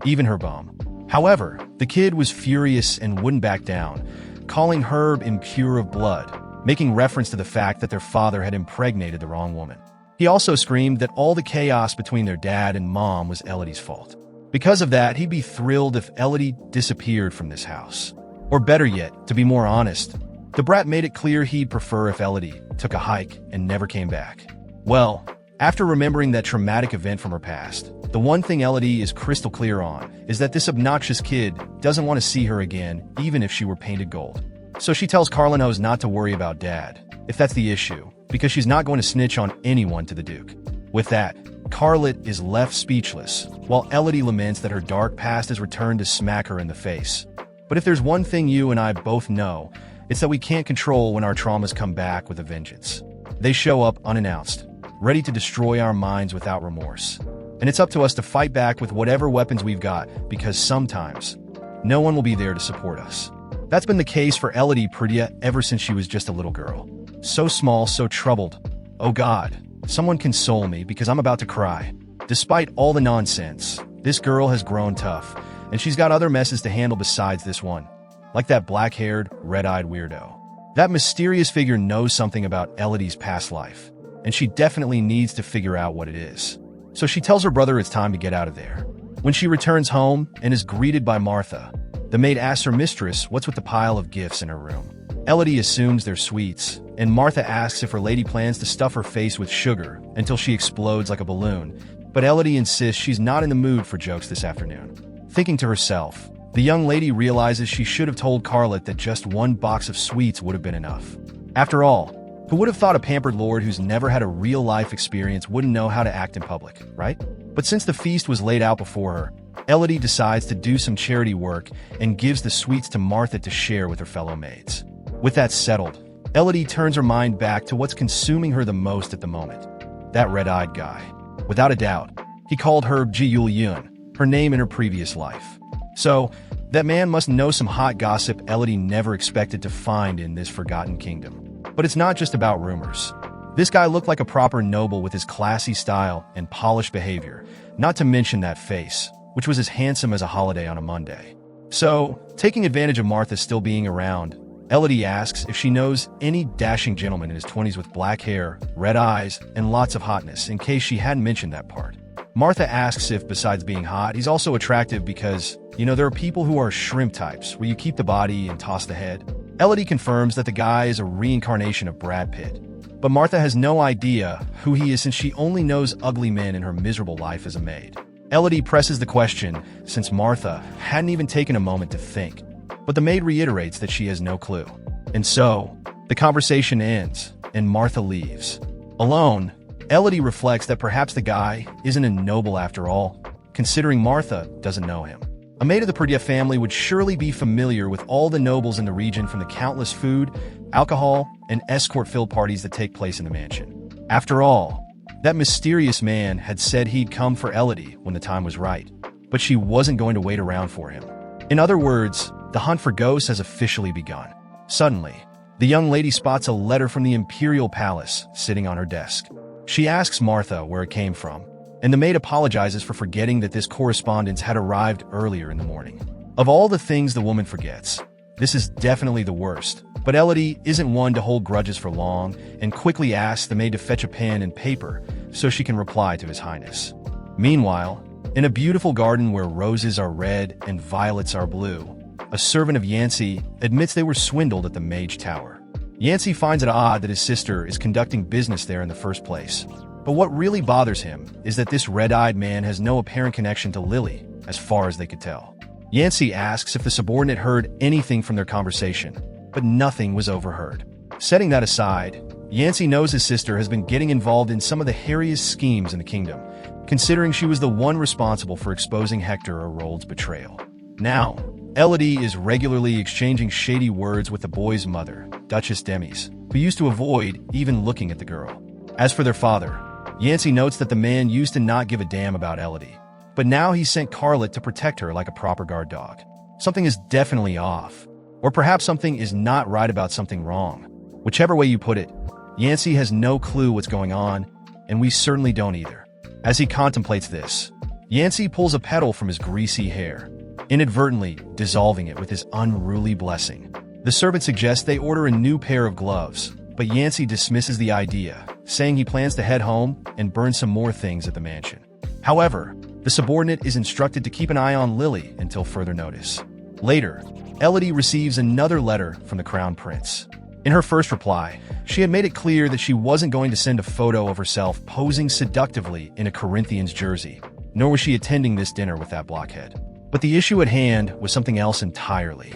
even her bum. However, the kid was furious and wouldn't back down, calling Herb impure of blood, making reference to the fact that their father had impregnated the wrong woman. He also screamed that all the chaos between their dad and mom was Elodie's fault. Because of that, he'd be thrilled if Elodie disappeared from this house. Or better yet, to be more honest, the brat made it clear he'd prefer if Elodie took a hike and never came back. Well, after remembering that traumatic event from her past, the one thing Elodie is crystal clear on is that this obnoxious kid doesn't want to see her again, even if she were painted gold. So she tells Manhwas not to worry about Dad, if that's the issue, because she's not going to snitch on anyone to the Duke. With that, Carlet is left speechless, while Elodie laments that her dark past has returned to smack her in the face. But if there's one thing you and I both know, it's that we can't control when our traumas come back with a vengeance. They show up unannounced, ready to destroy our minds without remorse. And it's up to us to fight back with whatever weapons we've got, because sometimes, no one will be there to support us. That's been the case for Elodie Perdita ever since she was just a little girl. So small, so troubled. Oh God, someone console me because I'm about to cry. Despite all the nonsense, this girl has grown tough, and she's got other messes to handle besides this one. Like that black-haired, red-eyed weirdo. That mysterious figure knows something about Elodie's past life, and she definitely needs to figure out what it is. So she tells her brother it's time to get out of there. When she returns home and is greeted by Martha, the maid asks her mistress what's with the pile of gifts in her room. Elodie assumes they're sweets, and Martha asks if her lady plans to stuff her face with sugar until she explodes like a balloon, but Elodie insists she's not in the mood for jokes this afternoon. Thinking to herself, the young lady realizes she should have told Carlet that just one box of sweets would have been enough. After all, who would have thought a pampered lord who's never had a real-life experience wouldn't know how to act in public, right? But since the feast was laid out before her, Elodie decides to do some charity work and gives the sweets to Martha to share with her fellow maids. With that settled, Elodie turns her mind back to what's consuming her the most at the moment. That red-eyed guy. Without a doubt, he called her Ji-Yul-Yun, her name in her previous life. So, that man must know some hot gossip Elodie never expected to find in this forgotten kingdom. But it's not just about rumors. This guy looked like a proper noble with his classy style and polished behavior, not to mention that face, which was as handsome as a holiday on a Monday. So, taking advantage of Martha still being around, Elodie asks if she knows any dashing gentleman in his 20s with black hair, red eyes, and lots of hotness, in case she hadn't mentioned that part. Martha asks if, besides being hot, he's also attractive because, there are people who are shrimp types, where you keep the body and toss the head. Elodie confirms that the guy is a reincarnation of Brad Pitt. But Martha has no idea who he is since she only knows ugly men in her miserable life as a maid. Elodie presses the question since Martha hadn't even taken a moment to think. But the maid reiterates that she has no clue. And so, the conversation ends, and Martha leaves. Alone, Elodie reflects that perhaps the guy isn't a noble after all, considering Martha doesn't know him. A maid of the Perdita family would surely be familiar with all the nobles in the region from the countless food, alcohol, and escort-filled parties that take place in the mansion. After all, that mysterious man had said he'd come for Elodie when the time was right, but she wasn't going to wait around for him. In other words, the hunt for ghosts has officially begun. Suddenly, the young lady spots a letter from the Imperial Palace sitting on her desk. She asks Martha where it came from, and the maid apologizes for forgetting that this correspondence had arrived earlier in the morning. Of all the things the woman forgets, this is definitely the worst. But Elodie isn't one to hold grudges for long and quickly asks the maid to fetch a pen and paper so she can reply to His Highness. Meanwhile, in a beautiful garden where roses are red and violets are blue, a servant of Yancey admits they were swindled at the Mage Tower. Yancey finds it odd that his sister is conducting business there in the first place. But what really bothers him is that this red-eyed man has no apparent connection to Lily, as far as they could tell. Yancey asks if the subordinate heard anything from their conversation, but nothing was overheard. Setting that aside, Yancey knows his sister has been getting involved in some of the hairiest schemes in the kingdom, considering she was the one responsible for exposing Hector Rold's betrayal. Now, Elodie is regularly exchanging shady words with the boy's mother, Duchess Demis, who used to avoid even looking at the girl. As for their father, Yancey notes that the man used to not give a damn about Elodie, but now he sent Carlet to protect her like a proper guard dog. Something is definitely off. Or perhaps something is not right about something wrong. Whichever way you put it, Yancey has no clue what's going on, and we certainly don't either. As he contemplates this, Yancey pulls a petal from his greasy hair, inadvertently dissolving it with his unruly blessing. The servant suggests they order a new pair of gloves, but Yancey dismisses the idea, saying he plans to head home and burn some more things at the mansion. However, the subordinate is instructed to keep an eye on Lily until further notice. Later, Elodie receives another letter from the Crown Prince. In her first reply, she had made it clear that she wasn't going to send a photo of herself posing seductively in a Corinthians jersey, nor was she attending this dinner with that blockhead. But the issue at hand was something else entirely.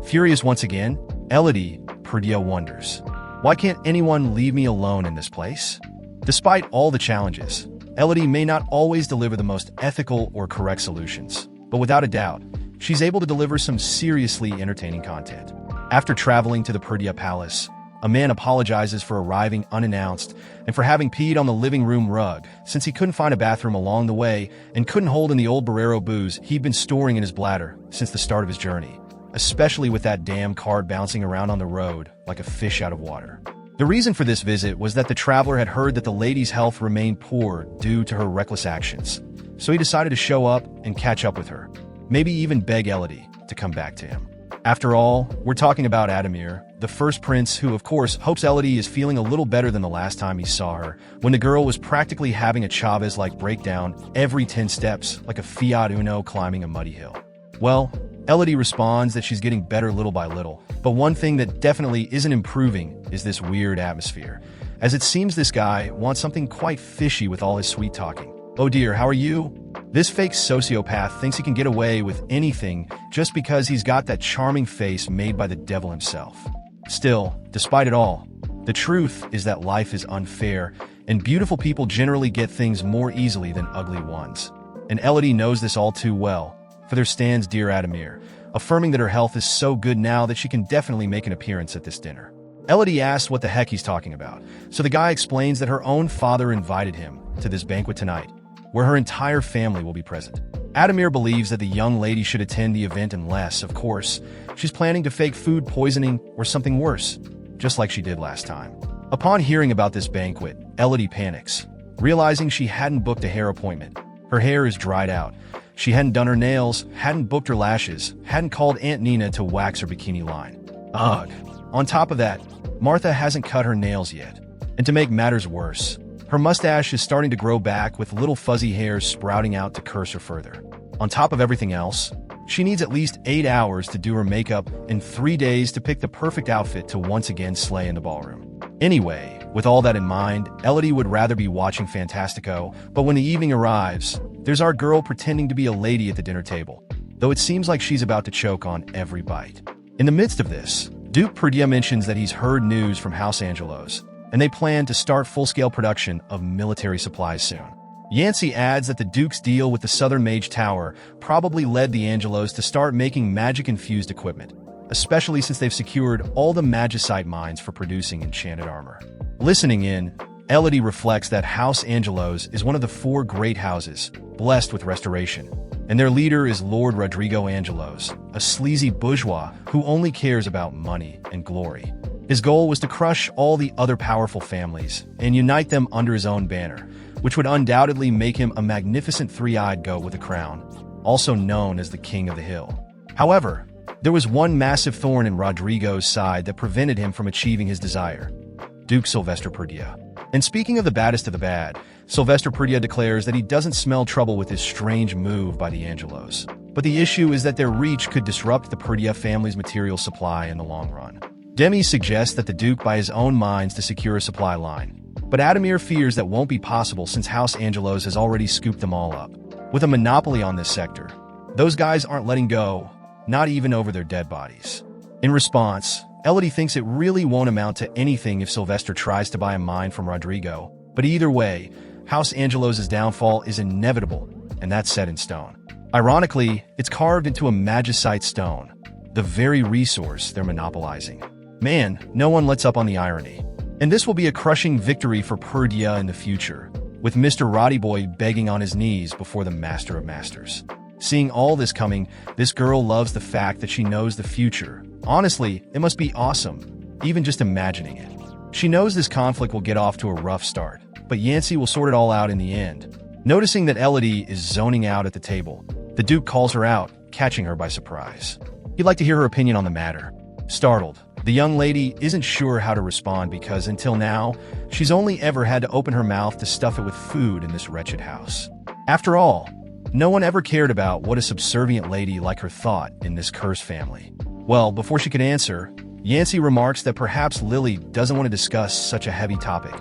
Furious once again, Elodie Perdita wonders, why can't anyone leave me alone in this place? Despite all the challenges, Elodie may not always deliver the most ethical or correct solutions, but without a doubt, she's able to deliver some seriously entertaining content. After traveling to the Perdita Palace, a man apologizes for arriving unannounced and for having peed on the living room rug since he couldn't find a bathroom along the way and couldn't hold in the old Barrero booze he'd been storing in his bladder since the start of his journey, especially with that damn card bouncing around on the road like a fish out of water. The reason for this visit was that the traveler had heard that the lady's health remained poor due to her reckless actions, so he decided to show up and catch up with her. Maybe even beg Elodie to come back to him. After all, we're talking about Adamir, the first prince who, of course, hopes Elodie is feeling a little better than the last time he saw her, when the girl was practically having a Chavez-like breakdown every 10 steps, like a Fiat Uno climbing a muddy hill. Well, Elodie responds that she's getting better little by little, but one thing that definitely isn't improving is this weird atmosphere, as it seems this guy wants something quite fishy with all his sweet talking. Oh dear, how are you? This fake sociopath thinks he can get away with anything just because he's got that charming face made by the devil himself. Still, despite it all, the truth is that life is unfair, and beautiful people generally get things more easily than ugly ones. And Elodie knows this all too well, for there stands dear Adamir, affirming that her health is so good now that she can definitely make an appearance at this dinner. Elodie asks what the heck he's talking about, so the guy explains that her own father invited him to this banquet tonight, where her entire family will be present. Adamir believes that the young lady should attend the event unless, of course, she's planning to fake food poisoning or something worse, just like she did last time. Upon hearing about this banquet, Elodie panics, realizing she hadn't booked a hair appointment. Her hair is dried out. She hadn't done her nails, hadn't booked her lashes, hadn't called Aunt Nina to wax her bikini line. Ugh. On top of that, Martha hasn't cut her nails yet. And to make matters worse, her mustache is starting to grow back with little fuzzy hairs sprouting out to curse her further. On top of everything else, she needs at least 8 hours to do her makeup and 3 days to pick the perfect outfit to once again slay in the ballroom. Anyway, With all that in mind, Elodie would rather be watching Fantastico, but when the evening arrives, there's our girl pretending to be a lady at the dinner table, though it seems like she's about to choke on every bite. In the midst of this, Duke Perdia mentions that he's heard news from House Angelos, and they plan to start full-scale production of military supplies soon. Yancey adds that the Duke's deal with the Southern Mage Tower probably led the Angelos to start making magic-infused equipment, especially since they've secured all the magicite mines for producing enchanted armor. Listening in, Elodie reflects that House Angelos is one of the 4 great houses, blessed with restoration, and their leader is Lord Rodrigo Angelos, a sleazy bourgeois who only cares about money and glory. His goal was to crush all the other powerful families and unite them under his own banner, which would undoubtedly make him a magnificent 3-eyed goat with a crown, also known as the King of the Hill. However, there was one massive thorn in Rodrigo's side that prevented him from achieving his desire: Duke Sylvester Perdia. And speaking of the baddest of the bad, Sylvester Perdia declares that he doesn't smell trouble with his strange move by the Angelos. But the issue is that their reach could disrupt the Perdia family's material supply in the long run. Demi suggests that the Duke buy his own mines to secure a supply line, but Adamir fears that won't be possible since House Angelos has already scooped them all up. With a monopoly on this sector, those guys aren't letting go, not even over their dead bodies. In response, Elodie thinks it really won't amount to anything if Sylvester tries to buy a mine from Rodrigo, but either way, House Angelos' downfall is inevitable, and that's set in stone. Ironically, it's carved into a magicite stone, the very resource they're monopolizing. Man, no one lets up on the irony. And this will be a crushing victory for Perdia in the future, with Mr. Roddy Boy begging on his knees before the Master of Masters. Seeing all this coming, this girl loves the fact that she knows the future. Honestly, it must be awesome, even just imagining it. She knows this conflict will get off to a rough start, but Yancey will sort it all out in the end. Noticing that Elodie is zoning out at the table, the Duke calls her out, catching her by surprise. He'd like to hear her opinion on the matter. Startled, the young lady isn't sure how to respond because, until now, she's only ever had to open her mouth to stuff it with food in this wretched house. After all, no one ever cared about what a subservient lady like her thought in this cursed family. Well, before she could answer, Yancey remarks that perhaps Lily doesn't want to discuss such a heavy topic,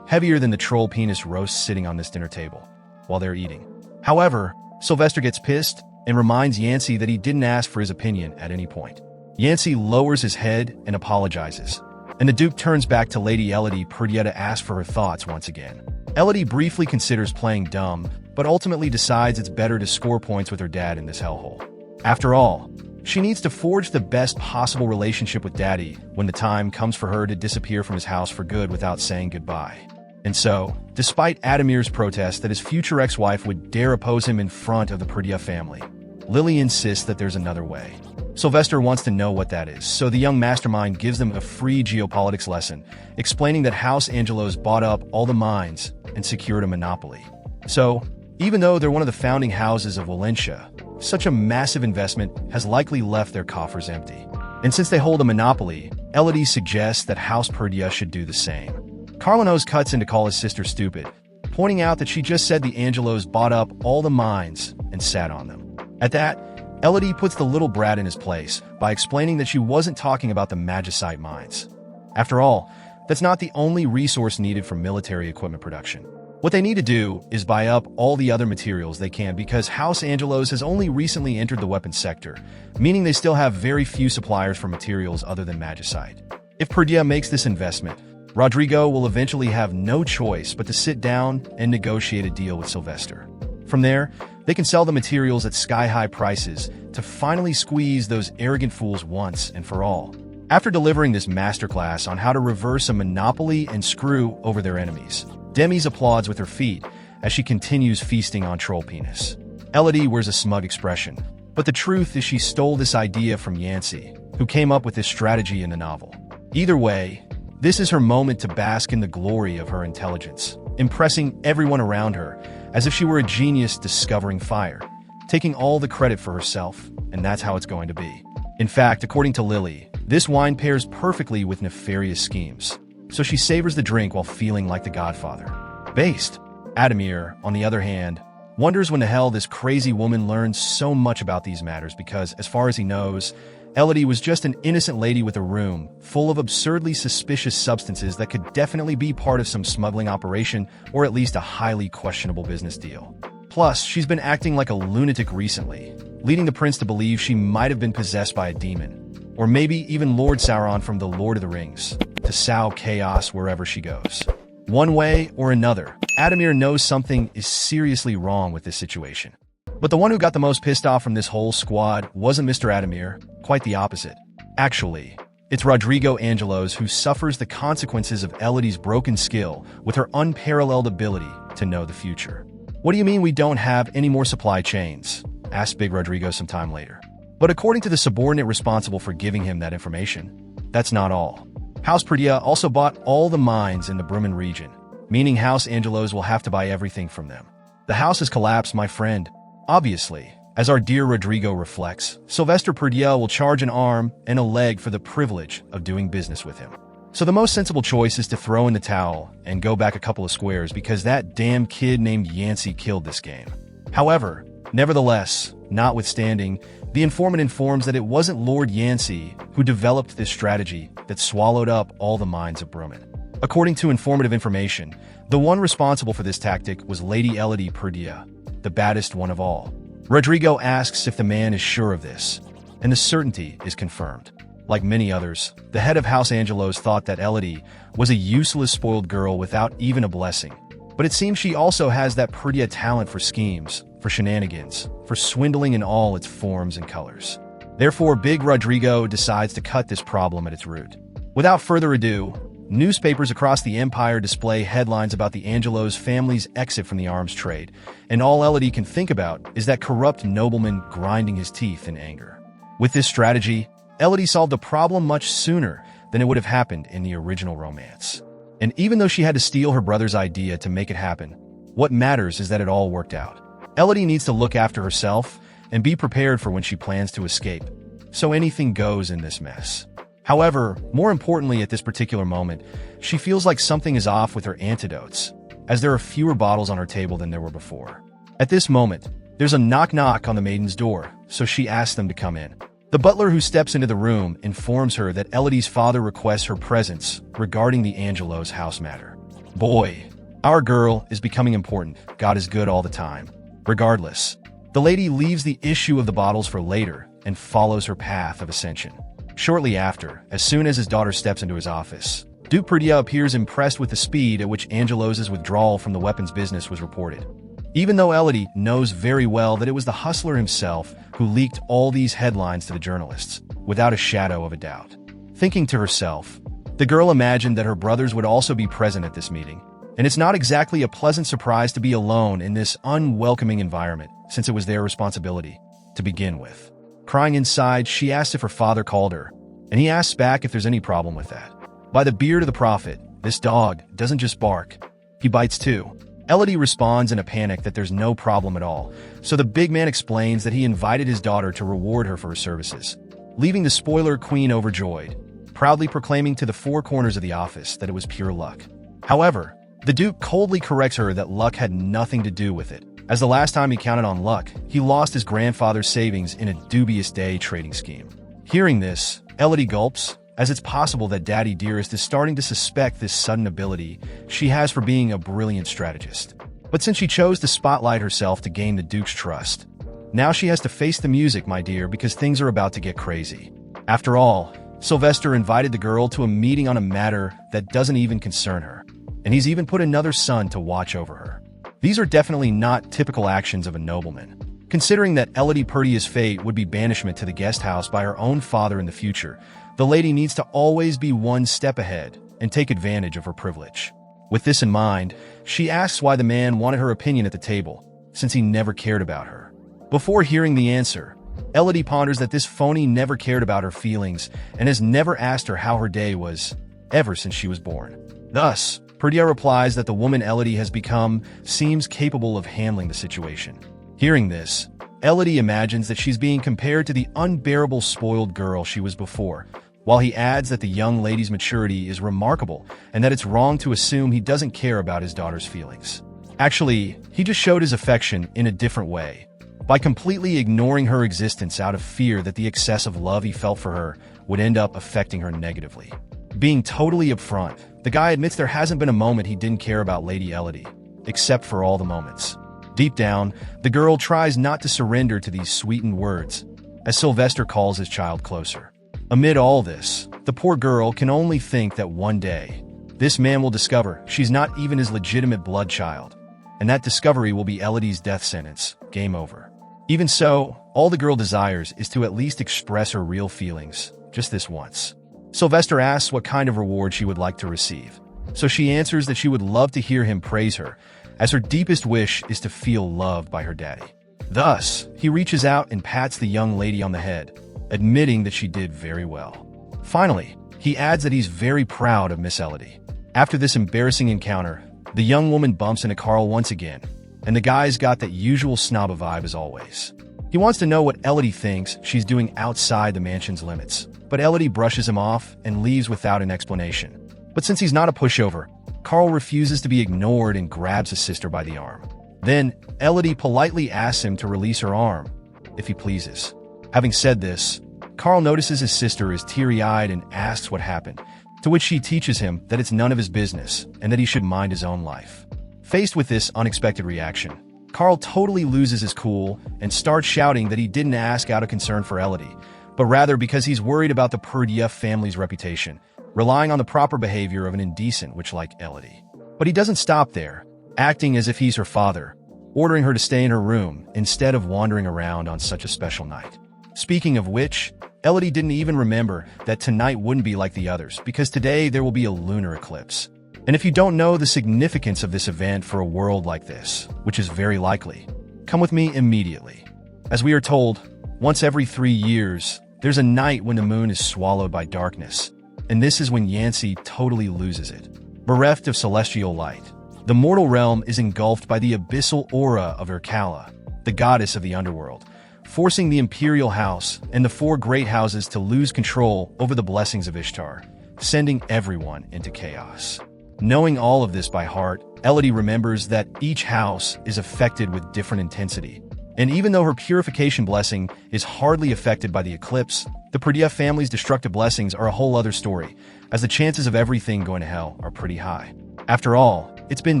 heavier than the troll penis roast sitting on this dinner table, while they're eating. However, Sylvester gets pissed and reminds Yancey that he didn't ask for his opinion at any point. Yancey lowers his head and apologizes, and the Duke turns back to Lady Elodie Perdia to ask for her thoughts once again. Elodie briefly considers playing dumb, but ultimately decides it's better to score points with her dad in this hellhole. After all, she needs to forge the best possible relationship with Daddy when the time comes for her to disappear from his house for good without saying goodbye. And so, despite Adamir's protest that his future ex-wife would dare oppose him in front of the Perdia family, Lily insists that there's another way. Sylvester wants to know what that is, so the young mastermind gives them a free geopolitics lesson, explaining that House Angelos bought up all the mines and secured a monopoly. So, even though they're one of the founding houses of Valencia, such a massive investment has likely left their coffers empty. And since they hold a monopoly, Elodie suggests that House Perdia should do the same. Carlinos cuts in to call his sister stupid, pointing out that she just said the Angelos bought up all the mines and sat on them. At that, Elodie puts the little brat in his place by explaining that she wasn't talking about the magicite mines. After all, that's not the only resource needed for military equipment production. What they need to do is buy up all the other materials they can because House Angelos has only recently entered the weapons sector, meaning they still have very few suppliers for materials other than magicite. If Perdia makes this investment, Rodrigo will eventually have no choice but to sit down and negotiate a deal with Sylvester. From there, they can sell the materials at sky-high prices to finally squeeze those arrogant fools once and for all. After delivering this masterclass on how to reverse a monopoly and screw over their enemies, Demis applauds with her feet as she continues feasting on troll penis. Elodie wears a smug expression, but the truth is she stole this idea from Yancey, who came up with this strategy in the novel. Either way, this is her moment to bask in the glory of her intelligence, impressing everyone around her as if she were a genius discovering fire, taking all the credit for herself, and that's how it's going to be. In fact, according to Lily, this wine pairs perfectly with nefarious schemes, so she savors the drink while feeling like the Godfather. Based. Adamir, on the other hand, wonders when the hell this crazy woman learned so much about these matters because, as far as he knows, Elodie was just an innocent lady with a room full of absurdly suspicious substances that could definitely be part of some smuggling operation or at least a highly questionable business deal. Plus, she's been acting like a lunatic recently, leading the prince to believe she might have been possessed by a demon, or maybe even Lord Sauron from The Lord of the Rings, to sow chaos wherever she goes. One way or another, Adamir knows something is seriously wrong with this situation. But the one who got the most pissed off from this whole squad wasn't Mr. Adamir, quite the opposite. Actually, it's Rodrigo Angelos who suffers the consequences of Elodie's broken skill with her unparalleled ability to know the future. "What do you mean we don't have any more supply chains?" asked Big Rodrigo some time later. But according to the subordinate responsible for giving him that information, that's not all. House Perdia also bought all the mines in the Bruman region, meaning House Angelos will have to buy everything from them. The house has collapsed, my friend. Obviously, as our dear Rodrigo reflects, Sylvester Perdia will charge an arm and a leg for the privilege of doing business with him. So the most sensible choice is to throw in the towel and go back a couple of squares because that damn kid named Yancey killed this game. However, nevertheless, notwithstanding, the informant informs that it wasn't Lord Yancey who developed this strategy that swallowed up all the mines of Bruman. According to informative information, the one responsible for this tactic was Lady Elodie Perdia, the baddest one of all. Rodrigo asks if the man is sure of this, and the certainty is confirmed. Like many others, the head of House Angelos thought that Elodie was a useless spoiled girl without even a blessing. But it seems she also has that Perdia talent for schemes, for shenanigans, for swindling in all its forms and colors. Therefore, Big Rodrigo decides to cut this problem at its root. Without further ado, newspapers across the empire display headlines about the Angelos family's exit from the arms trade, and all Elodie can think about is that corrupt nobleman grinding his teeth in anger. With this strategy, Elodie solved the problem much sooner than it would have happened in the original romance. And even though she had to steal her brother's idea to make it happen, what matters is that it all worked out. Elodie needs to look after herself and be prepared for when she plans to escape, so anything goes in this mess. However, more importantly at this particular moment, she feels like something is off with her antidotes, as there are fewer bottles on her table than there were before. At this moment, there's a knock-knock on the maiden's door, so she asks them to come in. The butler who steps into the room informs her that Elodie's father requests her presence regarding the Angelos house matter. Boy, our girl is becoming important. God is good all the time. Regardless, the lady leaves the issue of the bottles for later and follows her path of ascension. Shortly after, as soon as his daughter steps into his office, Duke Perdia appears impressed with the speed at which Angelos' withdrawal from the weapons business was reported. Even though Elodie knows very well that it was the hustler himself who leaked all these headlines to the journalists, without a shadow of a doubt. Thinking to herself, the girl imagined that her brothers would also be present at this meeting, and it's not exactly a pleasant surprise to be alone in this unwelcoming environment, since it was their responsibility to begin with. Crying inside, she asks if her father called her, and he asks back if there's any problem with that. By the beard of the prophet, this dog doesn't just bark, he bites too. Elodie responds in a panic that there's no problem at all, so the big man explains that he invited his daughter to reward her for her services, leaving the spoiler queen overjoyed, proudly proclaiming to the four corners of the office that it was pure luck. However, the Duke coldly corrects her that luck had nothing to do with it, as the last time he counted on luck, he lost his grandfather's savings in a dubious day trading scheme. Hearing this, Elodie gulps, as it's possible that Daddy Dearest is starting to suspect this sudden ability she has for being a brilliant strategist. But since she chose to spotlight herself to gain the Duke's trust, now she has to face the music, my dear, because things are about to get crazy. After all, Sylvester invited the girl to a meeting on a matter that doesn't even concern her, and he's even put another son to watch over her. These are definitely not typical actions of a nobleman. Considering that Elodie Perdia's fate would be banishment to the guest house by her own father in the future, the lady needs to always be one step ahead and take advantage of her privilege. With this in mind, she asks why the man wanted her opinion at the table, since he never cared about her. Before hearing the answer, Elodie ponders that this phony never cared about her feelings and has never asked her how her day was, ever since she was born. Thus, Perdia replies that the woman Elodie has become seems capable of handling the situation. Hearing this, Elodie imagines that she's being compared to the unbearable spoiled girl she was before, while he adds that the young lady's maturity is remarkable and that it's wrong to assume he doesn't care about his daughter's feelings. Actually, he just showed his affection in a different way, by completely ignoring her existence out of fear that the excessive love he felt for her would end up affecting her negatively. Being totally upfront, the guy admits there hasn't been a moment he didn't care about Lady Elodie, except for all the moments. Deep down, the girl tries not to surrender to these sweetened words, as Sylvester calls his child closer. Amid all this, the poor girl can only think that one day, this man will discover she's not even his legitimate blood child, and that discovery will be Elodie's death sentence. Game over. Even so, all the girl desires is to at least express her real feelings, just this once. Sylvester asks what kind of reward she would like to receive, so she answers that she would love to hear him praise her, as her deepest wish is to feel loved by her daddy. Thus, he reaches out and pats the young lady on the head, admitting that she did very well. Finally, he adds that he's very proud of Miss Elodie. After this embarrassing encounter, the young woman bumps into Carl once again, and the guy's got that usual snob vibe as always. He wants to know what Elodie thinks she's doing outside the mansion's limits, but Elodie brushes him off and leaves without an explanation. But since he's not a pushover, Carl refuses to be ignored and grabs his sister by the arm. Then, Elodie politely asks him to release her arm, if he pleases. Having said this, Carl notices his sister is teary-eyed and asks what happened, to which she teaches him that it's none of his business and that he should mind his own life. Faced with this unexpected reaction, Carl totally loses his cool and starts shouting that he didn't ask out of concern for Elodie, but rather because he's worried about the Perdieff family's reputation, relying on the proper behavior of an indecent witch like Elodie. But he doesn't stop there, acting as if he's her father, ordering her to stay in her room instead of wandering around on such a special night. Speaking of which, Elodie didn't even remember that tonight wouldn't be like the others because today there will be a lunar eclipse. And if you don't know the significance of this event for a world like this, which is very likely, come with me immediately. As we are told, once every 3 years, there's a night when the moon is swallowed by darkness, and this is when Yancy totally loses it. Bereft of celestial light, the mortal realm is engulfed by the abyssal aura of Ercala, the goddess of the underworld, forcing the imperial house and the 4 great houses to lose control over the blessings of Ishtar, sending everyone into chaos. Knowing all of this by heart, Elodie remembers that each house is affected with different intensity. And even though her purification blessing is hardly affected by the eclipse, the Perdieff family's destructive blessings are a whole other story, as the chances of everything going to hell are pretty high. After all, it's been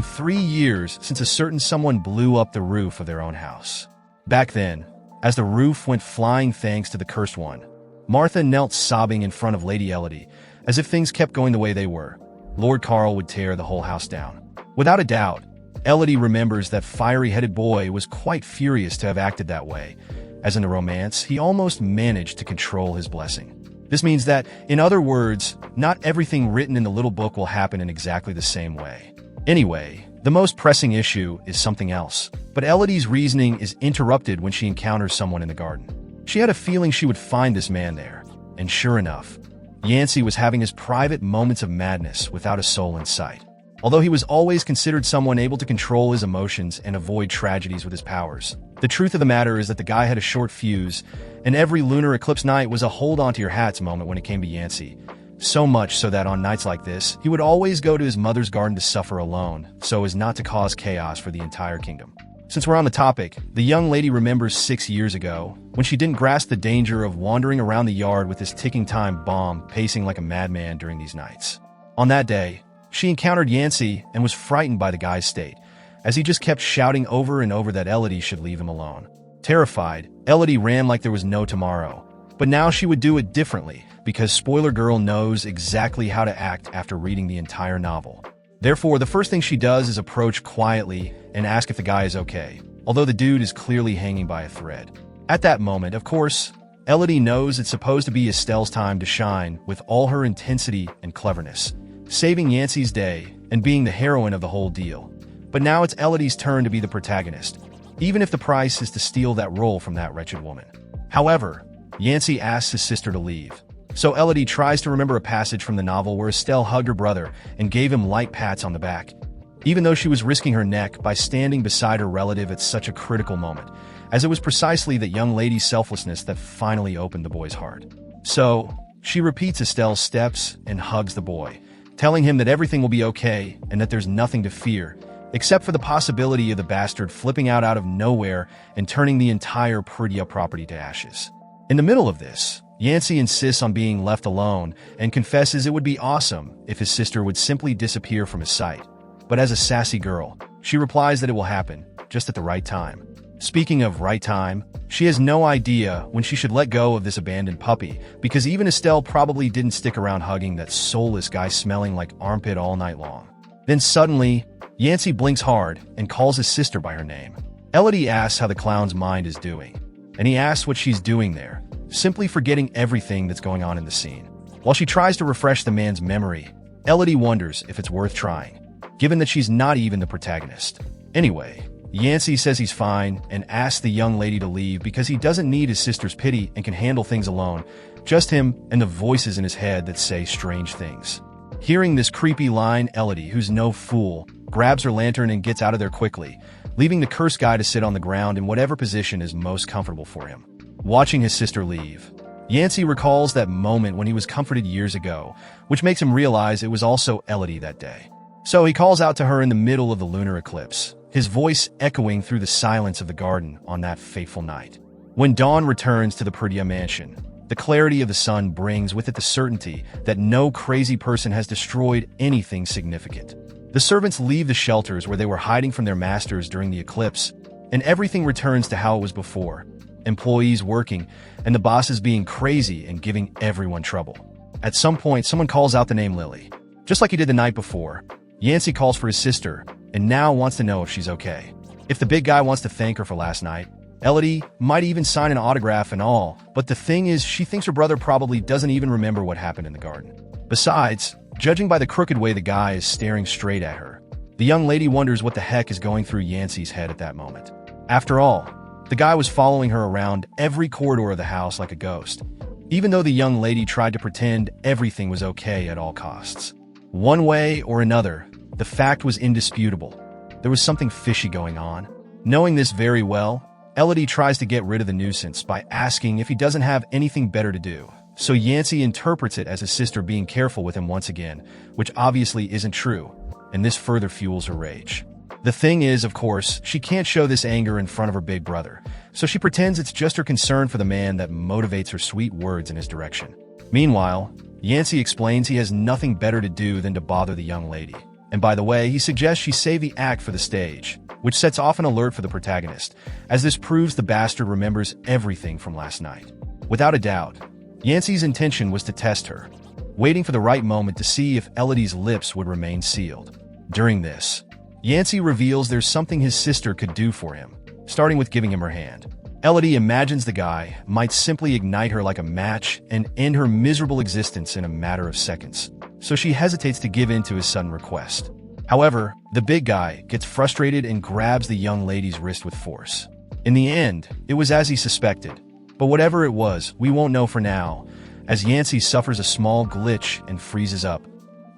3 years since a certain someone blew up the roof of their own house. Back then, as the roof went flying thanks to the cursed one, Martha knelt sobbing in front of Lady Elodie, as if things kept going the way they were. Lord Carl would tear the whole house down. Without a doubt, Elodie remembers that fiery-headed boy was quite furious to have acted that way, as in the romance, he almost managed to control his blessing. This means that, in other words, not everything written in the little book will happen in exactly the same way. Anyway, the most pressing issue is something else, but Elodie's reasoning is interrupted when she encounters someone in the garden. She had a feeling she would find this man there, and sure enough, Yancy was having his private moments of madness without a soul in sight. Although he was always considered someone able to control his emotions and avoid tragedies with his powers, the truth of the matter is that the guy had a short fuse, and every lunar eclipse night was a hold-on-to-your-hats moment when it came to Yancy. So much so that on nights like this, he would always go to his mother's garden to suffer alone, so as not to cause chaos for the entire kingdom. Since we're on the topic, the young lady remembers 6 years ago, when she didn't grasp the danger of wandering around the yard with this ticking time bomb pacing like a madman during these nights. On that day, she encountered Yancy and was frightened by the guy's state, as he just kept shouting over and over that Elodie should leave him alone. Terrified, Elodie ran like there was no tomorrow, but now she would do it differently, because Spoiler Girl knows exactly how to act after reading the entire novel. Therefore, the first thing she does is approach quietly and ask if the guy is okay, although the dude is clearly hanging by a thread. At that moment, of course, Elodie knows it's supposed to be Estelle's time to shine with all her intensity and cleverness, saving Yancy's day and being the heroine of the whole deal. But now it's Elodie's turn to be the protagonist, even if the price is to steal that role from that wretched woman. However, Yancy asks his sister to leave, so Elodie tries to remember a passage from the novel where Estelle hugged her brother and gave him light pats on the back, even though she was risking her neck by standing beside her relative at such a critical moment, as it was precisely that young lady's selflessness that finally opened the boy's heart. So, she repeats Estelle's steps and hugs the boy, telling him that everything will be okay and that there's nothing to fear, except for the possibility of the bastard flipping out of nowhere and turning the entire Pridya property to ashes. In the middle of this, Yancey insists on being left alone and confesses it would be awesome if his sister would simply disappear from his sight. But as a sassy girl, she replies that it will happen, just at the right time. Speaking of right time, she has no idea when she should let go of this abandoned puppy, because even Estelle probably didn't stick around hugging that soulless guy smelling like armpit all night long. Then suddenly, Yancey blinks hard and calls his sister by her name. Elodie asks how the clown's mind is doing, and he asks what she's doing there, simply forgetting everything that's going on in the scene. While she tries to refresh the man's memory, Elodie wonders if it's worth trying, given that she's not even the protagonist. Anyway, Yancey says he's fine and asks the young lady to leave because he doesn't need his sister's pity and can handle things alone, just him and the voices in his head that say strange things. Hearing this creepy line, Elodie, who's no fool, grabs her lantern and gets out of there quickly, leaving the cursed guy to sit on the ground in whatever position is most comfortable for him. Watching his sister leave, Yancey recalls that moment when he was comforted years ago, which makes him realize it was also Elodie that day. So he calls out to her in the middle of the lunar eclipse, his voice echoing through the silence of the garden on that fateful night. When dawn returns to the Pridya mansion, the clarity of the sun brings with it the certainty that no crazy person has destroyed anything significant. The servants leave the shelters where they were hiding from their masters during the eclipse, and everything returns to how it was before. Employees working, and the bosses being crazy and giving everyone trouble. At some point, someone calls out the name Lily. Just like he did the night before, Yancey calls for his sister, and now wants to know if she's okay. If the big guy wants to thank her for last night, Elodie might even sign an autograph and all, but the thing is, she thinks her brother probably doesn't even remember what happened in the garden. Besides, judging by the crooked way the guy is staring straight at her, the young lady wonders what the heck is going through Yancey's head at that moment. After all, the guy was following her around every corridor of the house like a ghost, even though the young lady tried to pretend everything was okay at all costs. One way or another, the fact was indisputable. There was something fishy going on. Knowing this very well, Elodie tries to get rid of the nuisance by asking if he doesn't have anything better to do. So Yancey interprets it as his sister being careful with him once again, which obviously isn't true, and this further fuels her rage. The thing is, of course, she can't show this anger in front of her big brother, so she pretends it's just her concern for the man that motivates her sweet words in his direction. Meanwhile, Yancey explains he has nothing better to do than to bother the young lady. And by the way, he suggests she save the act for the stage, which sets off an alert for the protagonist, as this proves the bastard remembers everything from last night. Without a doubt, Yancey's intention was to test her, waiting for the right moment to see if Elodie's lips would remain sealed. During this, Yancey reveals there's something his sister could do for him, starting with giving him her hand. Elodie imagines the guy might simply ignite her like a match and end her miserable existence in a matter of seconds, so she hesitates to give in to his sudden request. However, the big guy gets frustrated and grabs the young lady's wrist with force. In the end, it was as he suspected, but whatever it was, we won't know for now, as Yancey suffers a small glitch and freezes up,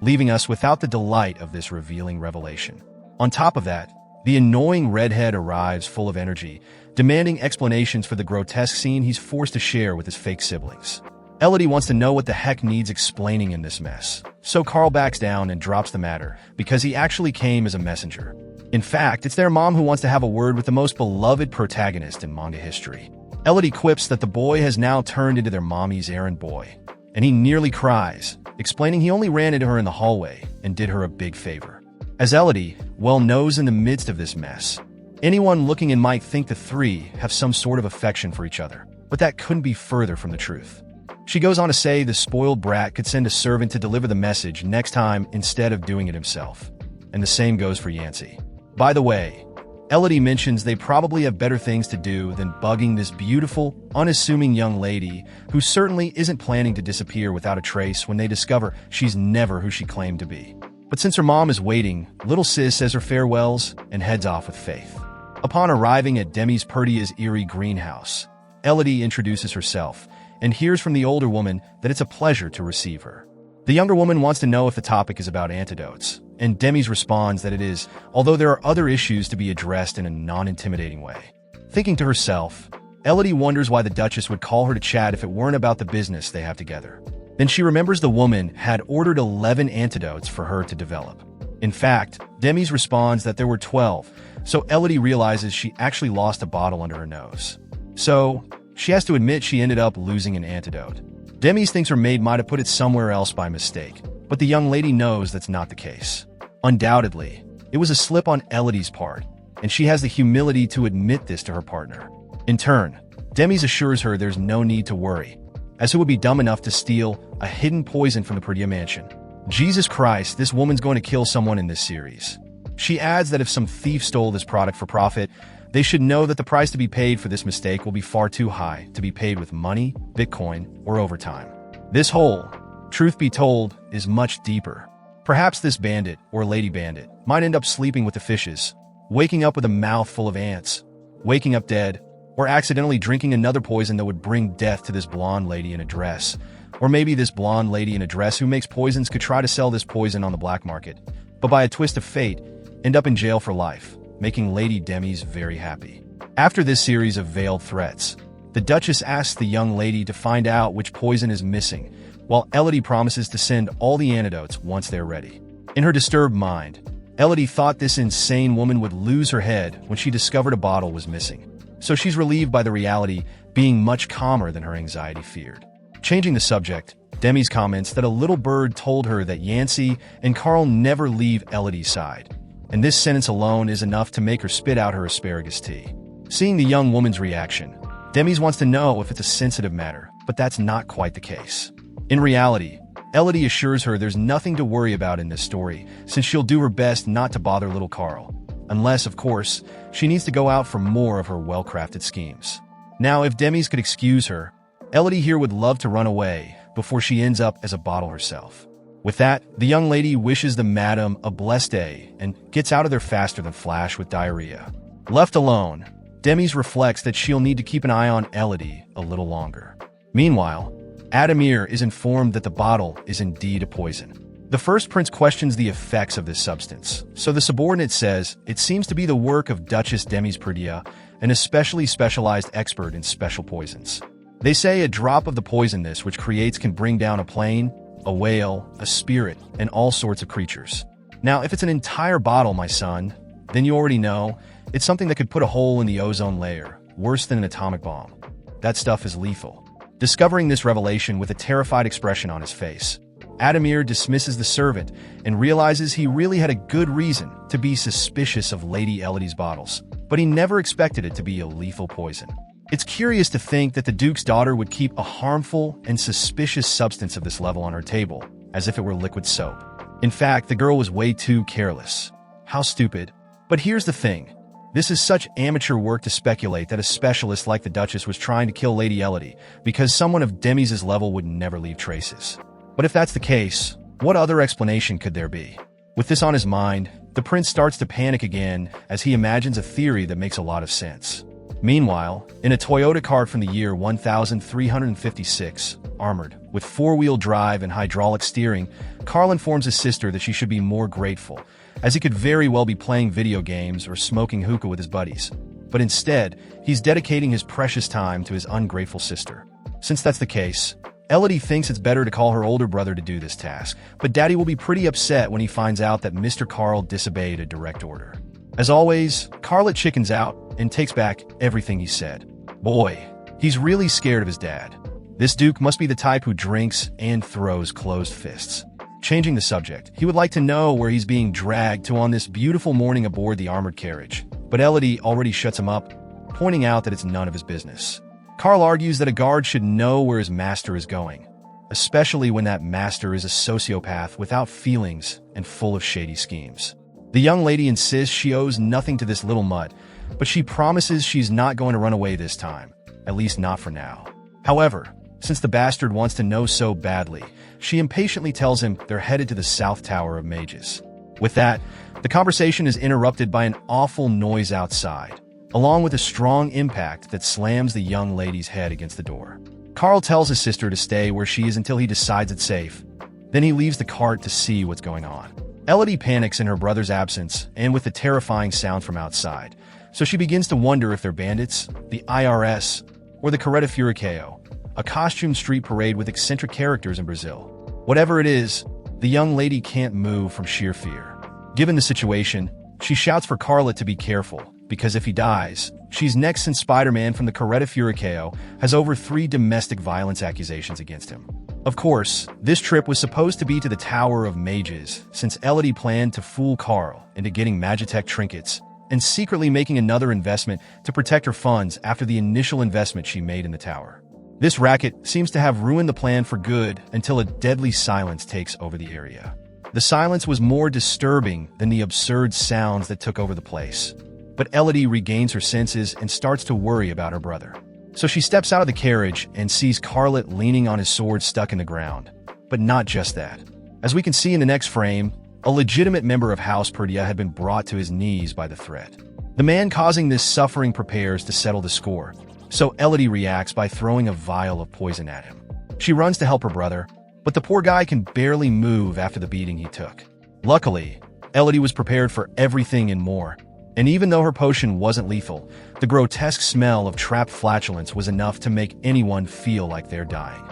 leaving us without the delight of this revealing revelation. On top of that, the annoying redhead arrives full of energy, demanding explanations for the grotesque scene he's forced to share with his fake siblings. Elodie wants to know what the heck needs explaining in this mess, so Carl backs down and drops the matter because he actually came as a messenger. In fact, it's their mom who wants to have a word with the most beloved protagonist in manga history. Elodie quips that the boy has now turned into their mommy's errand boy, and he nearly cries, explaining he only ran into her in the hallway and did her a big favor. As Elodie well knows, in the midst of this mess, anyone looking in might think the three have some sort of affection for each other, but that couldn't be further from the truth. She goes on to say the spoiled brat could send a servant to deliver the message next time instead of doing it himself. And the same goes for Yancey. By the way, Elodie mentions they probably have better things to do than bugging this beautiful, unassuming young lady who certainly isn't planning to disappear without a trace when they discover she's never who she claimed to be. But since her mom is waiting, little sis says her farewells and heads off with faith. Upon arriving at Demi's Purdia's eerie greenhouse, Elodie introduces herself and hears from the older woman that it's a pleasure to receive her. The younger woman wants to know if the topic is about antidotes, and Demi's responds that it is, although there are other issues to be addressed in a non-intimidating way. Thinking to herself, Elodie wonders why the Duchess would call her to chat if it weren't about the business they have together. Then she remembers the woman had ordered 11 antidotes for her to develop. In fact, Demis responds that there were 12, so Elodie realizes she actually lost a bottle under her nose. So, she has to admit she ended up losing an antidote. Demis thinks her maid might have put it somewhere else by mistake, but the young lady knows that's not the case. Undoubtedly, it was a slip on Elodie's part, and she has the humility to admit this to her partner. In turn, Demis assures her there's no need to worry, as who would be dumb enough to steal a hidden poison from the Perdita mansion? Jesus Christ, this woman's going to kill someone in this series. She adds that if some thief stole this product for profit, they should know that the price to be paid for this mistake will be far too high to be paid with money, Bitcoin, or overtime. This hole, truth be told, is much deeper. Perhaps this bandit, or lady bandit, might end up sleeping with the fishes, waking up with a mouth full of ants, waking up dead, or accidentally drinking another poison that would bring death to this blonde lady in a dress. Or maybe this blonde lady in a dress who makes poisons could try to sell this poison on the black market, but by a twist of fate, end up in jail for life, making Lady Demis very happy. After this series of veiled threats, the Duchess asks the young lady to find out which poison is missing, while Elodie promises to send all the antidotes once they're ready. In her disturbed mind, Elodie thought this insane woman would lose her head when she discovered a bottle was missing. So she's relieved by the reality being much calmer than her anxiety feared. Changing the subject, Demis comments that a little bird told her that Yancey and Carl never leave Elodie's side, and this sentence alone is enough to make her spit out her asparagus tea. Seeing the young woman's reaction, Demis wants to know if it's a sensitive matter, but that's not quite the case. In reality, Elodie assures her there's nothing to worry about in this story, since she'll do her best not to bother little Carl. Unless, of course, she needs to go out for more of her well-crafted schemes. Now, if Demis could excuse her, Elodie here would love to run away before she ends up as a bottle herself. With that, the young lady wishes the madam a blessed day and gets out of there faster than Flash with diarrhea. Left alone, Demis reflects that she'll need to keep an eye on Elodie a little longer. Meanwhile, Tamer is informed that the bottle is indeed a poison. The first prince questions the effects of this substance, so the subordinate says it seems to be the work of Duchess Demis Perdita, an especially specialized expert in special poisons. They say a drop of the poisonness which creates can bring down a plane, a whale, a spirit, and all sorts of creatures. Now, if it's an entire bottle, my son, then you already know it's something that could put a hole in the ozone layer, worse than an atomic bomb. That stuff is lethal. Discovering this revelation with a terrified expression on his face, Tamer dismisses the servant and realizes he really had a good reason to be suspicious of Lady Elodie's bottles, but he never expected it to be a lethal poison. It's curious to think that the Duke's daughter would keep a harmful and suspicious substance of this level on her table, as if it were liquid soap. In fact, the girl was way too careless. How stupid. But here's the thing. This is such amateur work to speculate that a specialist like the Duchess was trying to kill Lady Elodie, because someone of Demis's level would never leave traces. But if that's the case, what other explanation could there be? With this on his mind, the prince starts to panic again as he imagines a theory that makes a lot of sense. Meanwhile, in a Toyota car from the year 1356, armored, with four-wheel drive and hydraulic steering, Carl informs his sister that she should be more grateful, as he could very well be playing video games or smoking hookah with his buddies. But instead, he's dedicating his precious time to his ungrateful sister. Since that's the case, Elodie thinks it's better to call her older brother to do this task, but Daddy will be pretty upset when he finds out that Mr. Carl disobeyed a direct order. As always, Carl chickens out and takes back everything he said. Boy, he's really scared of his dad. This Duke must be the type who drinks and throws closed fists. Changing the subject, he would like to know where he's being dragged to on this beautiful morning aboard the armored carriage, but Elodie already shuts him up, pointing out that it's none of his business. Carl argues that a guard should know where his master is going, especially when that master is a sociopath without feelings and full of shady schemes. The young lady insists she owes nothing to this little mutt, but she promises she's not going to run away this time, at least not for now. However, since the bastard wants to know so badly, she impatiently tells him they're headed to the South Tower of Mages. With that, the conversation is interrupted by an awful noise outside, along with a strong impact that slams the young lady's head against the door. Carl tells his sister to stay where she is until he decides it's safe. Then he leaves the cart to see what's going on. Elodie panics in her brother's absence and with the terrifying sound from outside, so she begins to wonder if they're bandits, the IRS, or the Carreta Furacão, a costume street parade with eccentric characters in Brazil. Whatever it is, the young lady can't move from sheer fear. Given the situation, she shouts for Carlet to be careful, because if he dies, she's next since Spider-Man from the Coretta Furikeo has over 3 domestic violence accusations against him. Of course, this trip was supposed to be to the Tower of Mages, since Elodie planned to fool Carl into getting Magitech trinkets and secretly making another investment to protect her funds after the initial investment she made in the tower. This racket seems to have ruined the plan for good until a deadly silence takes over the area. The silence was more disturbing than the absurd sounds that took over the place. But Elodie regains her senses and starts to worry about her brother. So she steps out of the carriage and sees Carlet leaning on his sword stuck in the ground. But not just that. As we can see in the next frame, a legitimate member of House Perdia had been brought to his knees by the threat. The man causing this suffering prepares to settle the score, so Elodie reacts by throwing a vial of poison at him. She runs to help her brother, but the poor guy can barely move after the beating he took. Luckily, Elodie was prepared for everything and more, and even though her potion wasn't lethal, the grotesque smell of trapped flatulence was enough to make anyone feel like they're dying.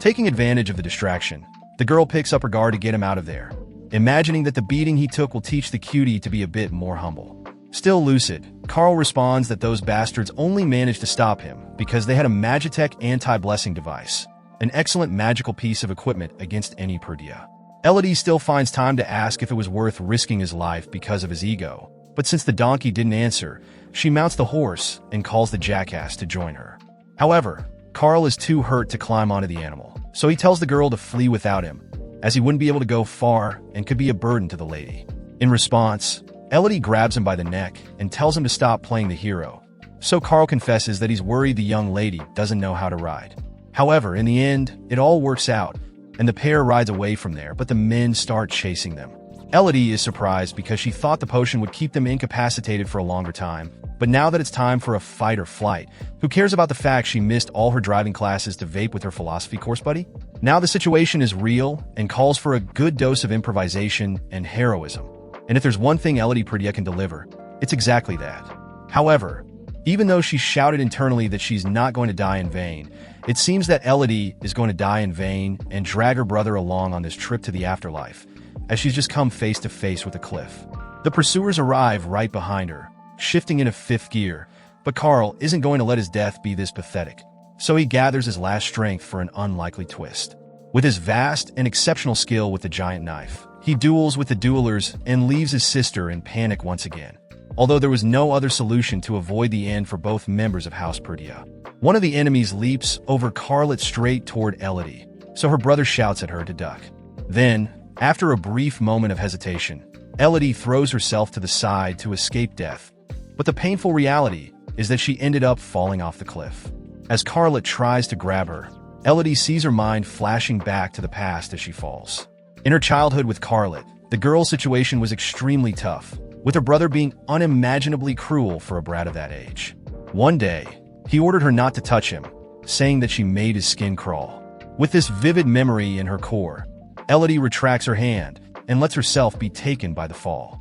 Taking advantage of the distraction, the girl picks up her guard to get him out of there, imagining that the beating he took will teach the cutie to be a bit more humble. Still lucid, Carl responds that those bastards only managed to stop him because they had a Magitech anti-blessing device, an excellent magical piece of equipment against any Perdia. Elodie still finds time to ask if it was worth risking his life because of his ego, but since the donkey didn't answer, she mounts the horse and calls the jackass to join her. However, Carl is too hurt to climb onto the animal, so he tells the girl to flee without him, as he wouldn't be able to go far and could be a burden to the lady. In response, Elodie grabs him by the neck and tells him to stop playing the hero, so Carl confesses that he's worried the young lady doesn't know how to ride. However, in the end, it all works out, and the pair rides away from there, but the men start chasing them. Elodie is surprised because she thought the potion would keep them incapacitated for a longer time, but now that it's time for a fight or flight, who cares about the fact she missed all her driving classes to vape with her philosophy course buddy? Now the situation is real and calls for a good dose of improvisation and heroism. And if there's one thing Elodie Perdia can deliver, it's exactly that. However, even though she shouted internally that she's not going to die in vain, it seems that Elodie is going to die in vain and drag her brother along on this trip to the afterlife, as she's just come face to face with a cliff. The pursuers arrive right behind her, shifting into 5th gear, but Carl isn't going to let his death be this pathetic, so he gathers his last strength for an unlikely twist. With his vast and exceptional skill with the giant knife, he duels with the duelers and leaves his sister in panic once again, although there was no other solution to avoid the end for both members of House Perdia. One of the enemies leaps over Carlet straight toward Elodie, so her brother shouts at her to duck. Then, after a brief moment of hesitation, Elodie throws herself to the side to escape death, but the painful reality is that she ended up falling off the cliff. As Carlet tries to grab her, Elodie sees her mind flashing back to the past as she falls. In her childhood with Carlet, the girl's situation was extremely tough, with her brother being unimaginably cruel for a brat of that age. One day, he ordered her not to touch him, saying that she made his skin crawl. With this vivid memory in her core, Elodie retracts her hand and lets herself be taken by the fall.